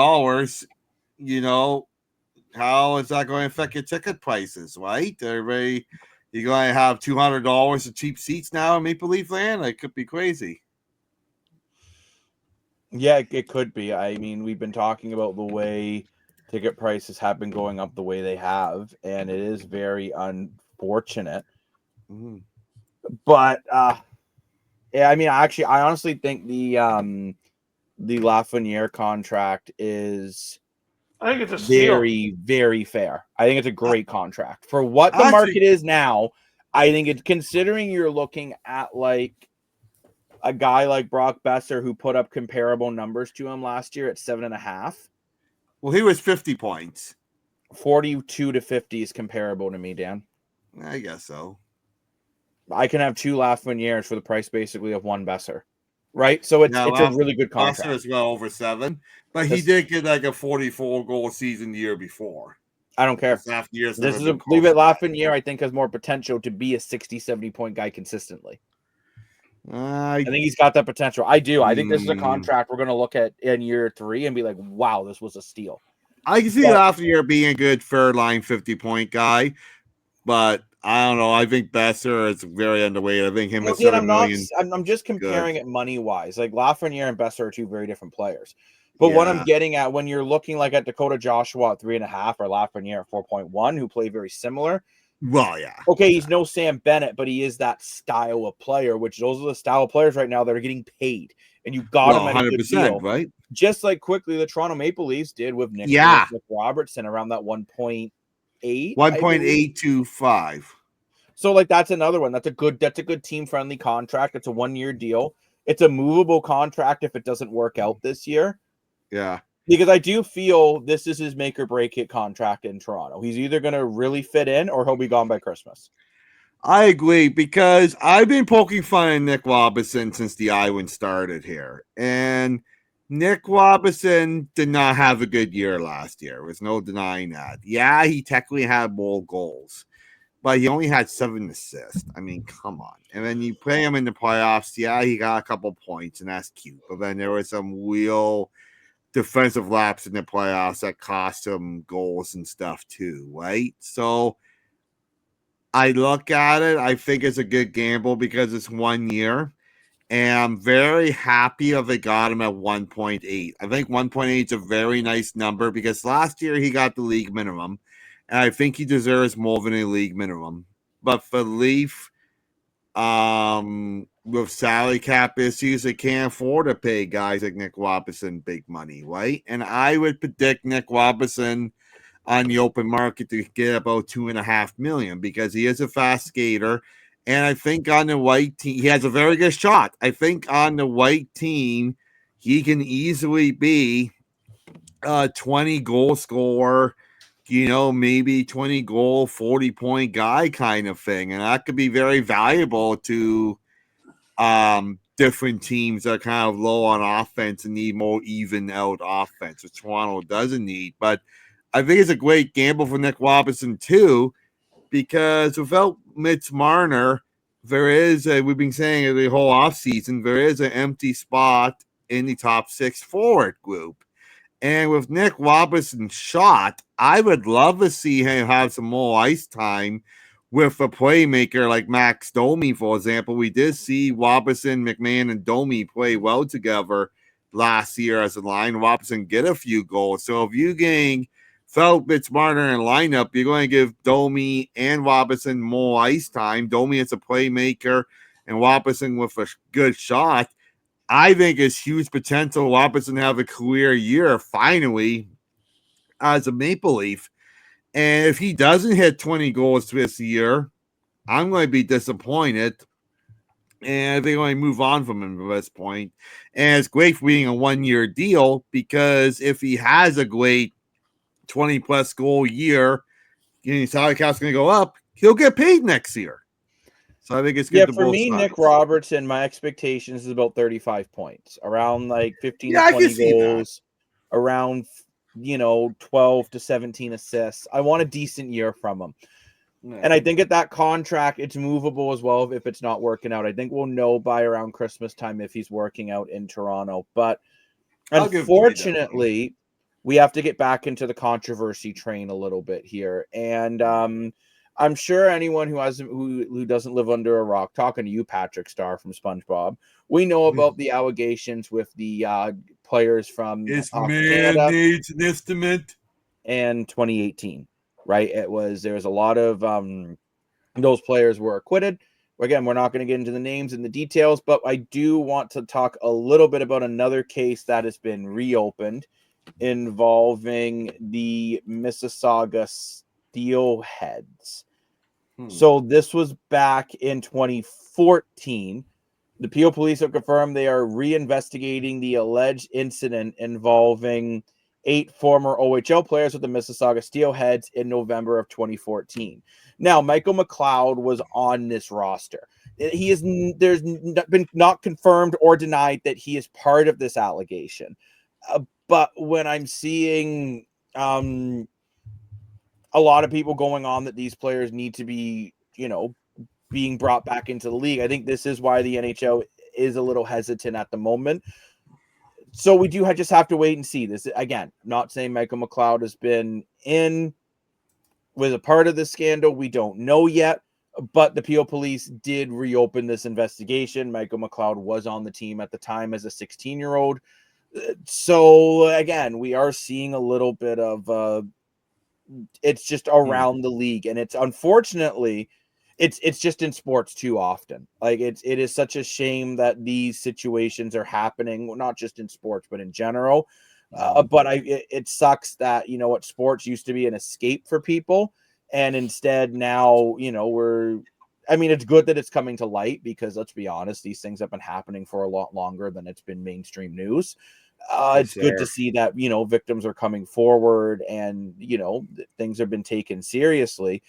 how is that going to affect your ticket prices, right? Everybody, you're going to have $200 of cheap seats now in Maple Leaf Land? It could be crazy. Yeah, it could be. I mean, we've been talking about the way ticket prices have been going up the way they have, and it is very unfortunate. Mm. But yeah, I mean, I honestly think the Lafreniere contract is I think it's a steal. very, very fair. I think it's a great contract for what the market is now. I think it's, considering you're looking at like a guy like Brock Besser who put up comparable numbers to him last year at 7.5. Well, he was 50 points. 42 to 50 is comparable to me, Dan. I guess so. I can have 2 Lafrenieres for the price basically of 1 Besser. Right? So it's a really good contract. Besser is well over 7, but he did get like a 44-goal season the year before. I don't care. Leave it. Lafreniere, I think, has more potential to be a 60, 70-point guy consistently. I think he's got that potential. I do. I think this is a contract we're going to look at in year 3 and be like, wow, this was a steal. I can see Lafreniere being a good Fairline 50-point guy, but I don't know. I think Besser is very underweight. I think him at 7 million. I'm just comparing it money-wise. Like, Lafreniere and Besser are 2 very different players. But what I'm getting at, when you're looking like at Dakota Joshua at 3.5 or Lafreniere at 4.1, who play very similar. Well, yeah. Okay, he's no Sam Bennett, but he is that style of player, which those are the style of players right now that are getting paid. And you got him at a good deal. Right? Just like quickly the Toronto Maple Leafs did with Nick Robertson around that 1.8. 1.825. So like that's another one. That's a good team-friendly contract. It's a 1-year deal. It's a movable contract if it doesn't work out this year. Yeah. Because I do feel this is his make or break it contract in Toronto. He's either going to really fit in or he'll be gone by Christmas. I agree, because I've been poking fun at Nick Robinson since the Iowans started here. And Nick Robinson did not have a good year last year. There's no denying that. Yeah, he technically had more goals, but he only had 7 assists. I mean, come on. And then you play him in the playoffs. Yeah, he got a couple points, and that's cute. But then there was some real defensive laps in the playoffs that cost him goals and stuff too, right? So I look at it, I think it's a good gamble because it's 1 year, and I'm very happy if they got him at 1.8. I think 1.8 is a very nice number because last year he got the league minimum, and I think he deserves more than a league minimum. But for Leaf, with salary cap issues, they can't afford to pay guys like Nick Robinson big money, right? And I would predict Nick Robinson on the open market to get about $2.5 million because he is a fast skater. And I think on the white team, he has a very good shot. I think on the white team, he can easily be a 20 goal scorer, maybe 20 goal, 40-point guy kind of thing. And that could be very valuable to different teams that are kind of low on offense and need more even out offense, which Toronto doesn't need. But I think it's a great gamble for Nick Robinson too, because without Mitch Marner, there is we've been saying it the whole offseason, there is an empty spot in the top 6 forward group. And with Nick Robinson's shot, I would love to see him have some more ice time with a playmaker like Max Domi, for example. We did see Robinson, McMahon, and Domi play well together last year as a line. Robinson get a few goals. So if you getting felt Mitch Marner in lineup, you're going to give Domi and Robinson more ice time. Domi is a playmaker and Robinson with a good shot. I think it's huge potential Robinson have a career year finally as a Maple Leaf. And if he doesn't hit 20 goals this year, I'm going to be disappointed. And they're going to move on from him at this point. And it's great for being a 1-year deal because if he has a great 20-plus goal year, his salary cap's going to go up, he'll get paid next year. So I think it's good to for both me, sides. Nick Robertson, my expectations is about 35 points, around like 15 Yeah, I to can 20 see goals, around 12 to 17 assists. I want a decent year from him. And I think at that contract, it's movable as well if it's not working out. I think we'll know by around Christmas time if he's working out in Toronto. But unfortunately, we have to get back into the controversy train a little bit here. And I'm sure anyone who doesn't live under a rock, talking to you, Patrick Starr from SpongeBob, we know about the allegations with the players from Canada needs an estimate. and 2018, right? There's a lot of those players were acquitted. Again, we're not going to get into the names and the details, but I do want to talk a little bit about another case that has been reopened involving the Mississauga Steelheads. So this was back in 2014. The Peel Police have confirmed they are reinvestigating the alleged incident involving 8 former OHL players with the Mississauga Steelheads in November of 2014. Now, Michael McLeod was on this roster. There's been not confirmed or denied that he is part of this allegation. But when I'm seeing a lot of people going on that these players need to be, being brought back into the league, I think this is why the NHL is a little hesitant at the moment. So we do just have to wait and see. This again, not saying Michael McLeod was a part of the scandal. We don't know yet, but the Peel Police did reopen this investigation. Michael McLeod was on the team at the time as a 16-year-old. So again, we are seeing a little bit of it's just around the league, and it's unfortunately it's just in sports too often. Like it is such a shame that these situations are happening, not just in sports but in general. But it sucks that what sports used to be an escape for people, and instead now it's good that it's coming to light, because let's be honest, these things have been happening for a lot longer than it's been mainstream news. It's good to see that victims are coming forward and things have been taken seriously.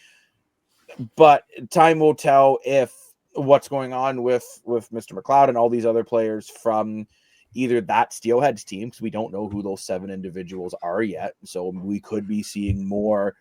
But time will tell if what's going on with Mr. McLeod and all these other players from either that Steelheads team, because we don't know who those 7 individuals are yet. So we could be seeing more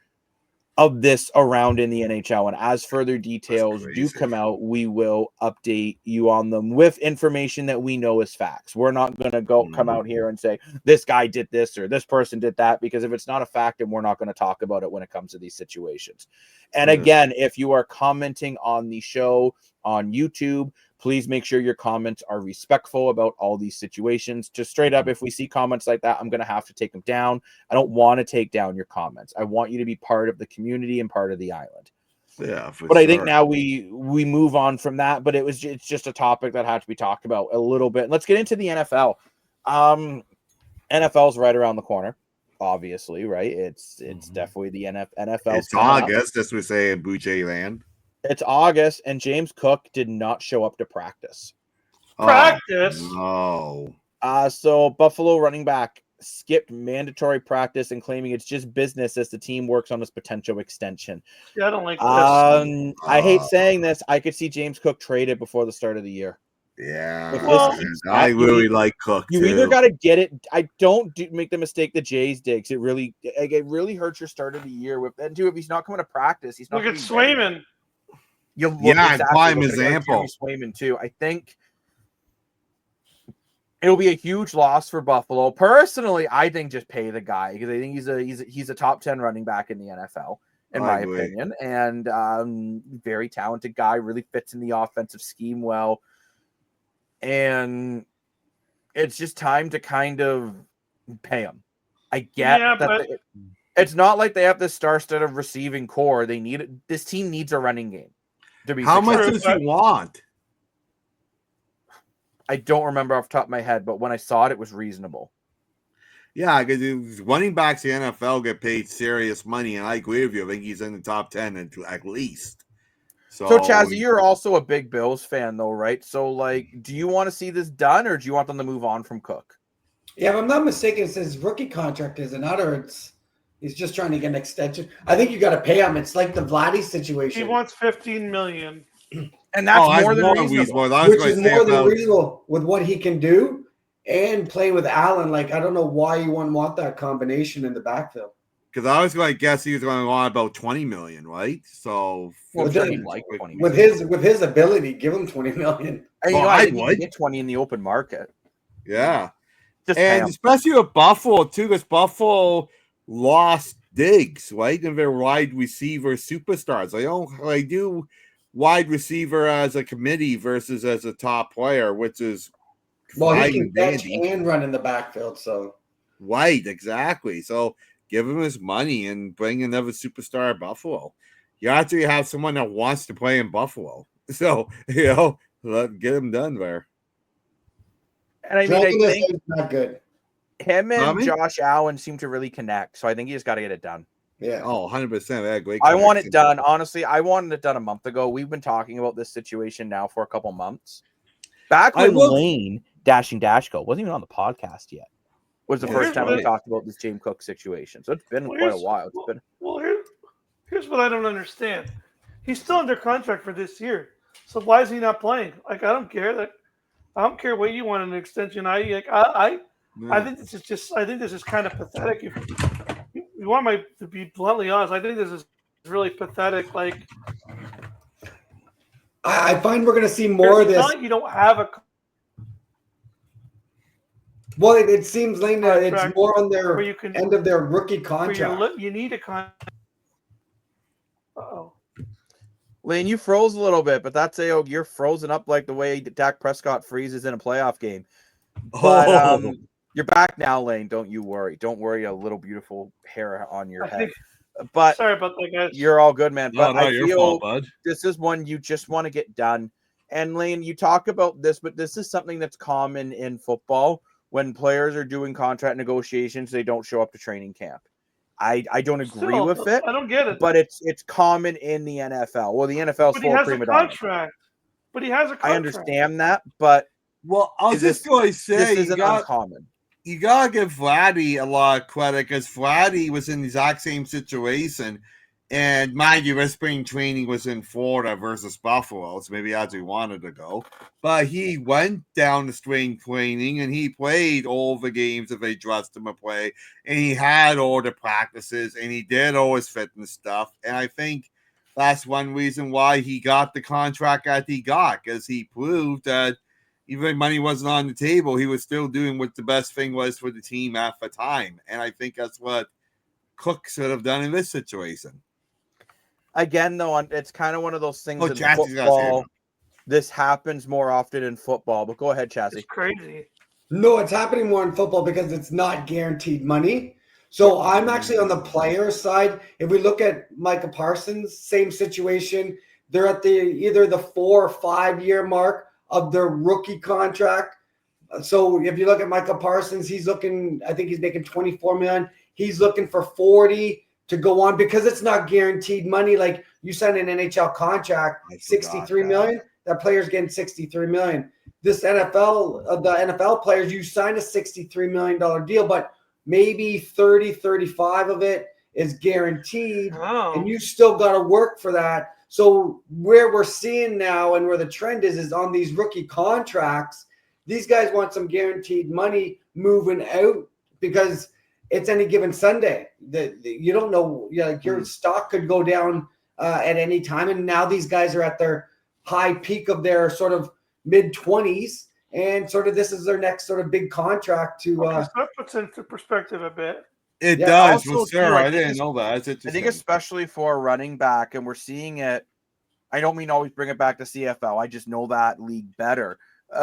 of this around in the NHL. And as further details do come out, we will update you on them with information that we know is facts. We're not going to come out here and say this guy did this or this person did that, because if it's not a fact, then we're not going to talk about it when it comes to these situations. And again, if you are commenting on the show on YouTube, please make sure your comments are respectful about all these situations. Just straight up, if we see comments like that, I'm going to have to take them down. I don't want to take down your comments. I want you to be part of the community and part of the island. Yeah, for But sure. I think now we move on from that. But it's just a topic that had to be talked about a little bit. Let's get into the NFL. NFL's right around the corner, obviously, right? It's definitely the NFL. It's August, as we say in Boucher land. It's August, and James Cook did not show up to practice. Practice? Oh, no. So Buffalo running back skipped mandatory practice and claiming it's just business as the team works on this potential extension. Yeah, I don't like this. I hate saying this. I could see James Cook traded before the start of the year. Yeah, Well, I really like Cook. You either got to get it. I don't make the mistake the Jays did. 'Cause it really hurts your start of the year. With and too, if he's not coming to practice, he's not. Look at Swayman. Prime example. Swayman too. I think it'll be a huge loss for Buffalo. Personally, I think just pay the guy because I think he's a top 10 running back in the NFL, in my opinion, and very talented guy. Really fits in the offensive scheme well, and it's just time to kind of pay him. I get that it's not like they have this star-studded receiving core. This team needs a running game to be How much successful. does he want? I don't remember off the top of my head, but when I saw it, it was reasonable. Yeah, because running backs in the NFL get paid serious money, and I agree with you. I think he's in the top 10 at least. So Chazzy, you're also a big Bills fan, though, right? So, do you want to see this done, or do you want them to move on from Cook? Yeah, if I'm not mistaken, it's his rookie contract is another. He's just trying to get an extension. I think you got to pay him. It's like the Vladdy situation. He wants $15 million. And that's more than reasonable. Which is more than reasonable with what he can do and play with Allen. I don't know why you wouldn't want that combination in the backfield. Because I was going to guess he was going to want about $20 million, right? So with his ability, give him $20 million. And I would get 20 in the open market. Yeah, especially with Buffalo too, because Buffalo lost Diggs, right? And their wide receiver superstars. I do wide receiver as a committee versus as a top player, which is he can catch and run in the backfield. So right, exactly. So give him his money and bring another superstar at Buffalo. You actually have someone that wants to play in Buffalo. So get him done there. And I think it's not good. Him and Josh Allen seem to really connect, so I think you just got to get it done. Yeah. Oh, 100%. Great. I want it done. Honestly, I wanted it done a month ago. We've been talking about this situation now for a couple months. Back when Lane Dashing Dashko wasn't even on the podcast yet. Was the first time we talked about this James Cook situation. So it's been quite a while. Here's what I don't understand. He's still under contract for this year. So why is he not playing? I don't care. I don't care what you want an extension. I think this is kind of pathetic. If you want to be bluntly honest, I think this is really pathetic. I find we're going to see more of this. You don't have a. Well, it seems like it's more on their end of their rookie contract. You need a contract. Uh-oh. Lane, you froze a little bit, but that's you're frozen up like the way Dak Prescott freezes in a playoff game. But you're back now, Lane. Don't you worry. Don't worry, a little beautiful hair on your head. But sorry about that, guys. You're all good, man. But I your feel fault, bud. This is one you just want to get done. And Lane, you talk about this, but this is something that's common in football. When players are doing contract negotiations, they don't show up to training camp. I don't agree with it. I don't get it. But it's common in the NFL. Well, the NFL is full of prima donna. But he has a contract. I understand that, but I was just going to say this isn't uncommon. You gotta give Vladdy a lot of credit because Vladdy was in the exact same situation. And mind you, his spring training was in Florida versus Buffalo, so maybe that's where he wanted to go. But he went down to spring training and he played all the games that they trusted him to play. And he had all the practices and he did all his fitness stuff. And I think that's one reason why he got the contract that he got, because he proved that even if money wasn't on the table, he was still doing what the best thing was for the team at the time. And I think that's what Cook should have done in this situation. Again, though, it's kind of one of those things in football. This happens more often in football, but go ahead, Chazzy. It's crazy. No, it's happening more in football because it's not guaranteed money. So I'm actually on the player side. If we look at Micah Parsons, same situation. They're at either the 4 or 5 year mark of their rookie contract. So if you look at Micah Parsons, I think he's making 24 million. He's looking for 40 to go on because it's not guaranteed money. Like you sign an NHL contract, 63 million. That player's getting 63 million. This the NFL players, you sign a $63 million deal, but maybe 30, 35 of it is guaranteed, and you still got to work for that. So where we're seeing now and where the trend is on these rookie contracts, these guys want some guaranteed money moving out because it's any given Sunday. You don't know, your stock could go down at any time. And now these guys are at their high peak of their sort of mid-20s. And sort of this is their next sort of big contract to. So that puts into perspective a bit. It does. Well, Sarah, I didn't know that. I think especially for a running back, and we're seeing it. I don't mean always bring it back to CFL. I just know that league better.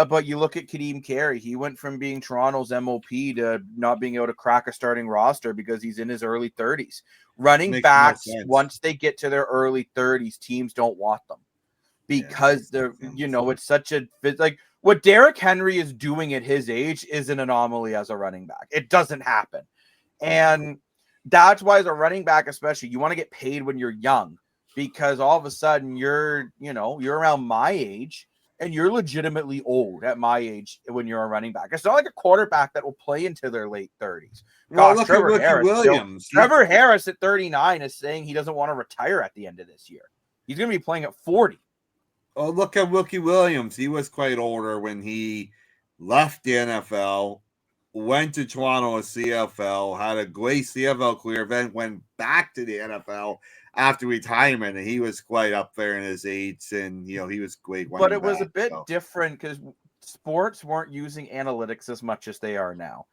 But you look at Kadeem Carey. He went from being Toronto's MOP to not being able to crack a starting roster because he's in his early 30s. Running backs, once they get to their early 30s, teams don't want them because they're, it's such a like what Derrick Henry is doing at his age is an anomaly as a running back. It doesn't happen. And that's why as a running back, especially, you want to get paid when you're young because all of a sudden you're around my age and you're legitimately old at my age when you're a running back. It's not like a quarterback that will play into their late 30s. Well, look Trevor at Harris, Williams. Trevor Harris at 39 is saying he doesn't want to retire at the end of this year. He's going to be playing at 40. Oh, look at Wilkie Williams. He was quite older when he left the NFL, went to Toronto CFL, had a great CFL career, then went back to the NFL after retirement, and he was quite up there in his age, and he was great. But it was a bit different because sports weren't using analytics as much as they are now.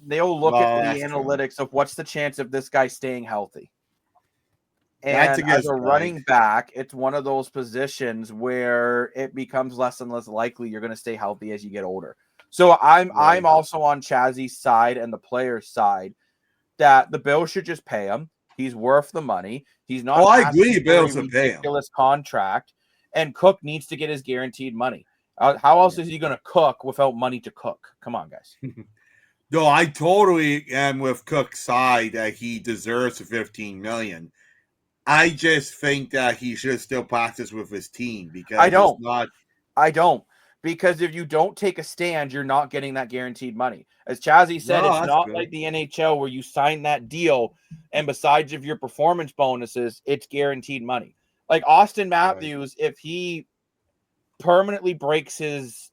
They'll look at the analytics of what's the chance of this guy staying healthy. And as a running back, it's one of those positions where it becomes less and less likely you're going to stay healthy as you get older. So I'm also on Chazzy's side and the player's side that the Bills should just pay him. He's worth the money. He's not. I agree. Bills should pay him. Ridiculous contract, and Cook needs to get his guaranteed money. How else is he going to cook without money to cook? Come on, guys. No, I totally am with Cook's side that he deserves the $15 million. I just think that he should still practice with his team because I don't. Because if you don't take a stand, you're not getting that guaranteed money. As Chazzy said, it's not like the NHL where you sign that deal and besides of your performance bonuses, it's guaranteed money. Like Austin Matthews, if he permanently breaks his,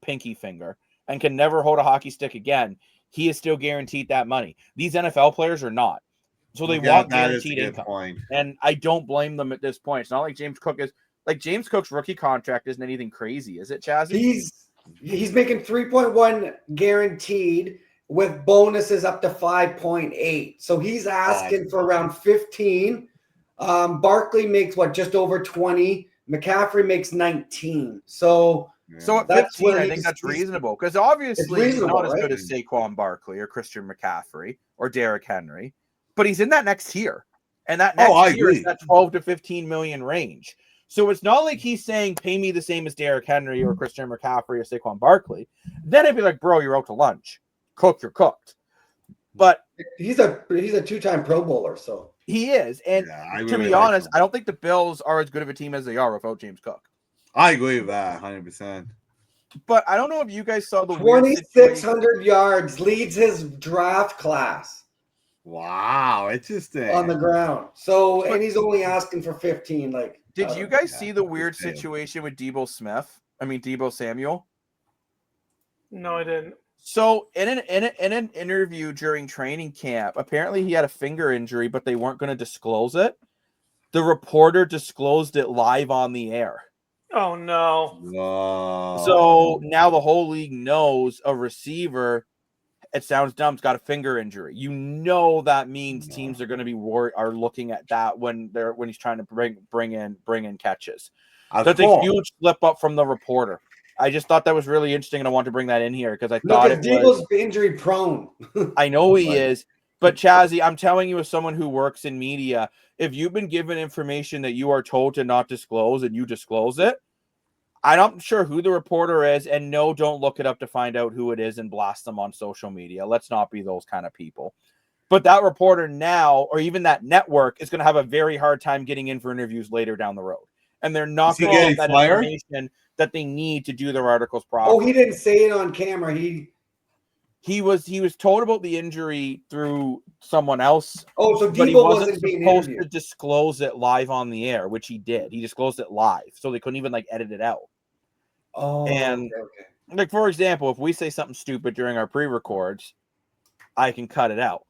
pinky finger and can never hold a hockey stick again, he is still guaranteed that money. These NFL players are not. So they want guaranteed income. And I don't blame them at this point. It's not like James Cook is. Like James Cook's rookie contract isn't anything crazy, is it, Chazzy? He's making 3.1 guaranteed with bonuses up to 5.8. So he's asking for around 15. Barkley makes just over 20. McCaffrey makes 19. So at 15, I think that's reasonable because obviously he's not as good as Saquon Barkley or Christian McCaffrey or Derrick Henry, but he's in that next tier, and that next tier is that 12 to 15 million range. So it's not like he's saying, pay me the same as Derrick Henry or Christian McCaffrey or Saquon Barkley. Then I'd be like, bro, you're out to lunch. Cook, you're cooked. But he's a 2-time Pro Bowler, so. He is. And to be honest, I don't think the Bills are as good of a team as they are without James Cook. I agree with that 100%. But I don't know if you guys saw the 2,600 yards, leads his draft class. Wow, interesting. On the ground. So, and he's only asking for 15, Did you guys see the weird situation with Deebo Samuel? No, I didn't. So in an interview during training camp, apparently he had a finger injury, but they weren't going to disclose it. The reporter disclosed it live on the air. Oh, no. Whoa. So now the whole league knows a receiver, it sounds dumb, has got a finger injury. That means teams are going to be are looking at that when he's trying to bring in catches. That's a huge slip up from the reporter. I just thought that was really interesting, and I wanted to bring that in here because I thought Deebo's injury prone. I know he is, But Chazzy, I'm telling you as someone who works in media, if you've been given information that you are told to not disclose and you disclose it, I'm not sure who the reporter is, and no, don't look it up to find out who it is and blast them on social media. Let's not be those kind of people. But that reporter now, or even that network, is going to have a very hard time getting in for interviews later down the road. And they're not going to get that information that they need to do their articles properly. Oh, he didn't say it on camera. He was told about the injury through someone else. Oh, so but he Debo wasn't being supposed interviewed. to disclose it live on the air, which he did. He disclosed it live, so they couldn't even edit it out. Oh, and okay. for example, if we say something stupid during our pre-records, I can cut it out.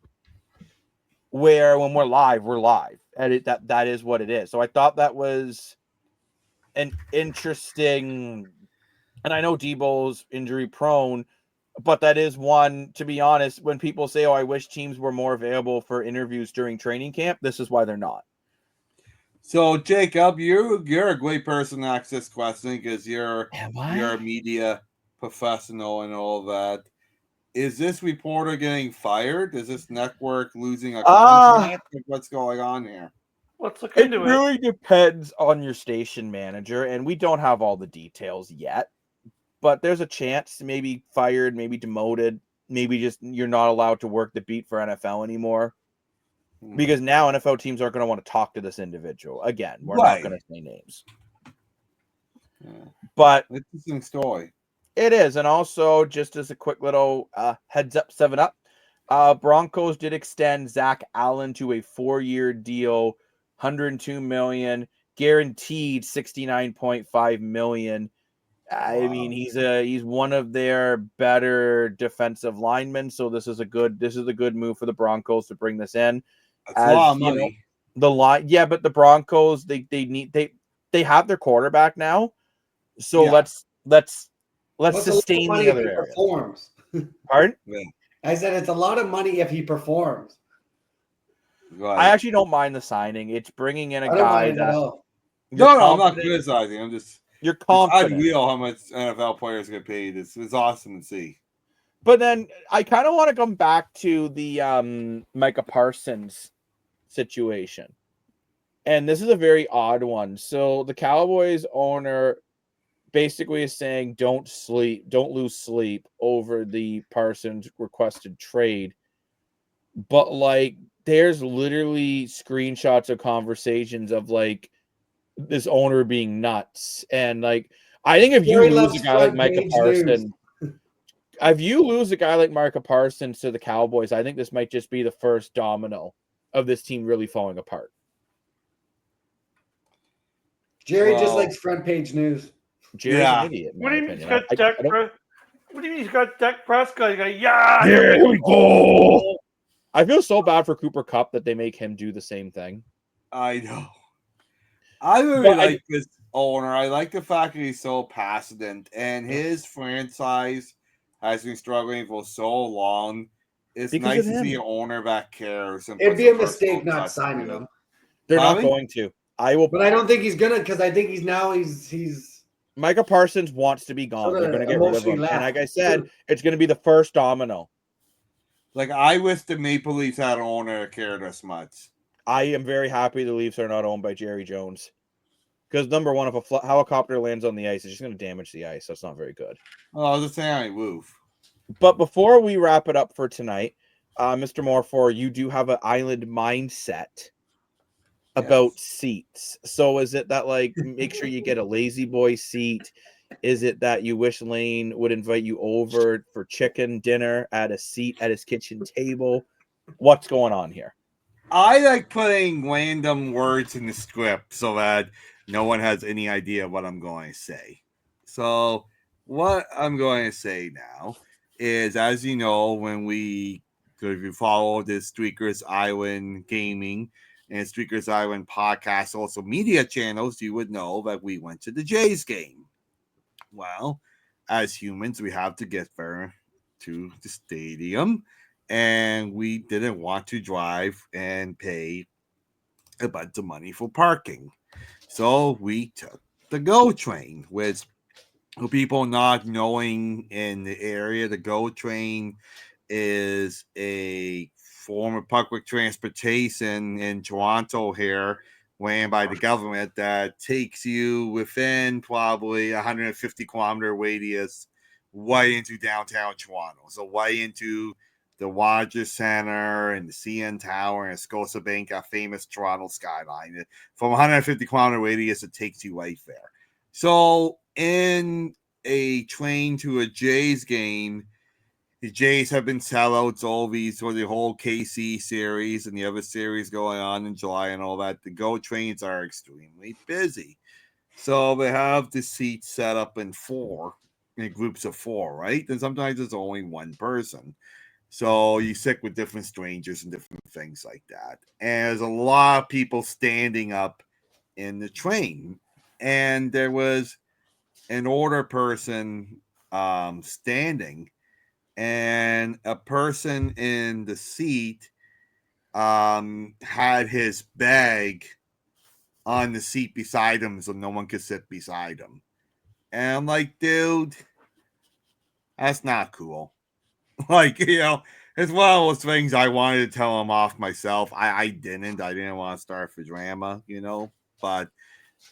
Where when we're live, and that is what it is. So I thought that was an interesting, and I know Debo's injury prone, but that is one, to be honest, when people say, oh, I wish teams were more available for interviews during training camp, this is why they're not. So, Jacob, you're a great person to ask this question because you're a media professional and all that. Is this reporter getting fired? Is this network losing a contract? What's going on here? Let's look into it. It really depends on your station manager, and we don't have all the details yet. But there's a chance, maybe fired, maybe demoted, maybe just you're not allowed to work the beat for NFL anymore. Because now NFL teams aren't going to want to talk to this individual. Again, we're not going to say names. Yeah. But interesting story. It is. And also, just as a quick little heads up, 7-Up, Broncos did extend Zach Allen to a 4-year deal, $102 million, guaranteed $69.5 million. I mean, he's one of their better defensive linemen, so this is a good move for the Broncos to bring this in. That's a lot of money. But the Broncos they have their quarterback now, so let's sustain the other areas. Performs. Pardon? Yeah. I said it's a lot of money if he performs. Right. I actually don't mind the signing. It's bringing in a guy that. No, I'm not criticizing. I'm just. You're confident. It's unreal how much NFL players get paid. It's awesome to see. But then I kind of want to come back to the Micah Parsons situation. And this is a very odd one. So the Cowboys owner basically is saying don't lose sleep over the Parsons requested trade. But there's literally screenshots of conversations of this owner being nuts. And I think if you lose a guy like Micah Parsons, to the Cowboys, I think this might just be the first domino of this team really falling apart. Jerry just likes front page news. Jerry's an idiot. What do you mean he's got Dak? What do you mean he's got Dak Prescott? You go, here we go. I feel so bad for Cooper Kupp that they make him do the same thing. I know. I really like this owner. I like the fact that he's so passionate, and his franchise has been struggling for so long. It's nice to see an owner that cares. It'd be a mistake not signing him. They're not going to. But I don't think he's gonna, because I think he's Micah Parsons wants to be gone. They're gonna get rid of him. And like I said, it's gonna be the first domino. I wish the Maple Leafs had an owner that cared as much. I am very happy the Leafs are not owned by Jerry Jones. Because number one, if a helicopter lands on the ice, it's just going to damage the ice. That's not very good. Oh, I was just saying, move. But before we wrap it up for tonight, Mr. Morfor, you do have an island mindset about seats. So is it that make sure you get a lazy boy seat? Is it that you wish Lane would invite you over for chicken dinner at a seat at his kitchen table? What's going on here? I like putting random words in the script so that no one has any idea what I'm going to say. So what I'm going to say now is, as you know, if you follow the Streakers Island Gaming and Streakers Island podcast, also media channels, you would know that we went to the Jays game. Well, as humans, we have to get there to the stadium, and we didn't want to drive and pay a bunch of money for parking. So we took the GO train, which for people not knowing in the area, the GO train is a form of public transportation in Toronto here, ran by the government, that takes you within probably 150-kilometer radius right into downtown Toronto. So right into the Rogers Center and the CN Tower and Scotiabank, a famous Toronto skyline. From 150-kilometer radius, it takes you right there. So in a train to a Jays game, the Jays have been sellouts all these for the whole KC series and the other series going on in July and all that. The GO trains are extremely busy. So they have the seats set up in groups of 4, right? And sometimes it's only one person. So you sit with different strangers and different things like that. And there's a lot of people standing up in the train. And there was an order person standing, and a person in the seat had his bag on the seat beside him so no one could sit beside him. And I'm like, dude, that's not cool. Like, it's one of those things I wanted to tell him off myself. I didn't want to start for drama, but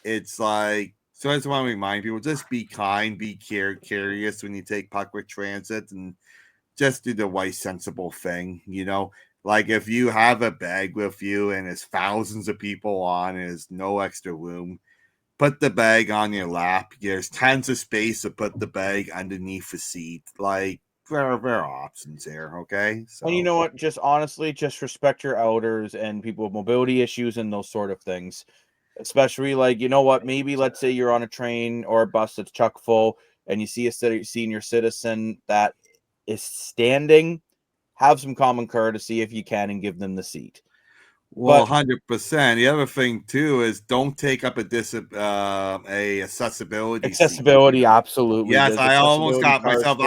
it's like, so I just want to remind people, just be kind, be curious when you take public transit, and just do the right, sensible thing, Like, if you have a bag with you and there's thousands of people on, and there's no extra room, put the bag on your lap. There's tons of space to put the bag underneath the seat. Like, there are options here, okay? So, And you know what? Just honestly, just respect your elders and people with mobility issues and those sort of things. Especially, like, you know what? Maybe let's say you're on a train or a bus that's chock full, and you see a senior citizen that is standing. Have some common courtesy if you can, and give them the seat. Well, 100%. The other thing too is don't take up a accessibility Accessibility, seat. Absolutely. Yes, I almost got myself.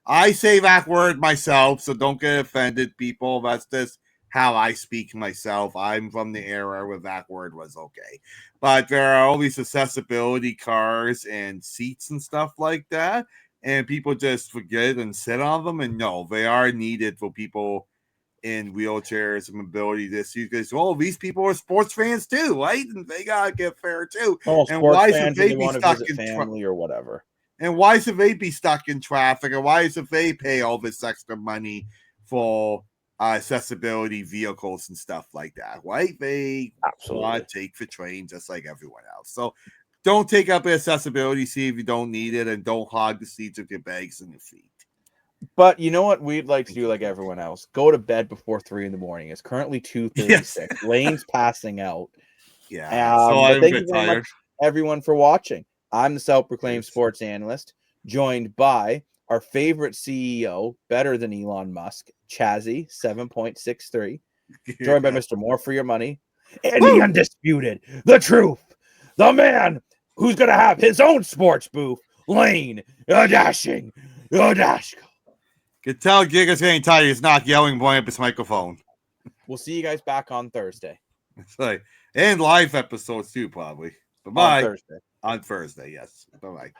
I say that word myself, so don't get offended, people. That's just how I speak myself. I'm from the era where that word was okay. But there are all these accessibility cars and seats and stuff like that, and people just forget and sit on them. And no, they are needed for people in wheelchairs and mobility issues, because these people are sports fans too, right? And they gotta get fair too. And why should they be stuck in family or whatever? And why should they be stuck in traffic? Or why should they pay all this extra money for accessibility vehicles and stuff like that? Right? They want to take the train just like everyone else. So don't take up an accessibility seat if you don't need it, and don't hog the seats with your bags and your feet. But you know what we'd like to do, like everyone else? Go to bed before 3 a.m. It's currently 2:36. Yes. Lane's passing out. Yeah. So thank you very much, everyone, for watching. I'm the self-proclaimed sports analyst, joined by our favorite CEO, better than Elon Musk, Chazzy 7.63, joined by Mr. More for Your Money, and the undisputed, the truth, the man who's going to have his own sports booth, Lane, dashing, dash. Can tell Giga's getting tired. He's not yelling, blowing up his microphone. We'll see you guys back on Thursday. It's like, and live episodes too, probably. Bye-bye. On Thursday, yes. Bye-bye.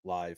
Live.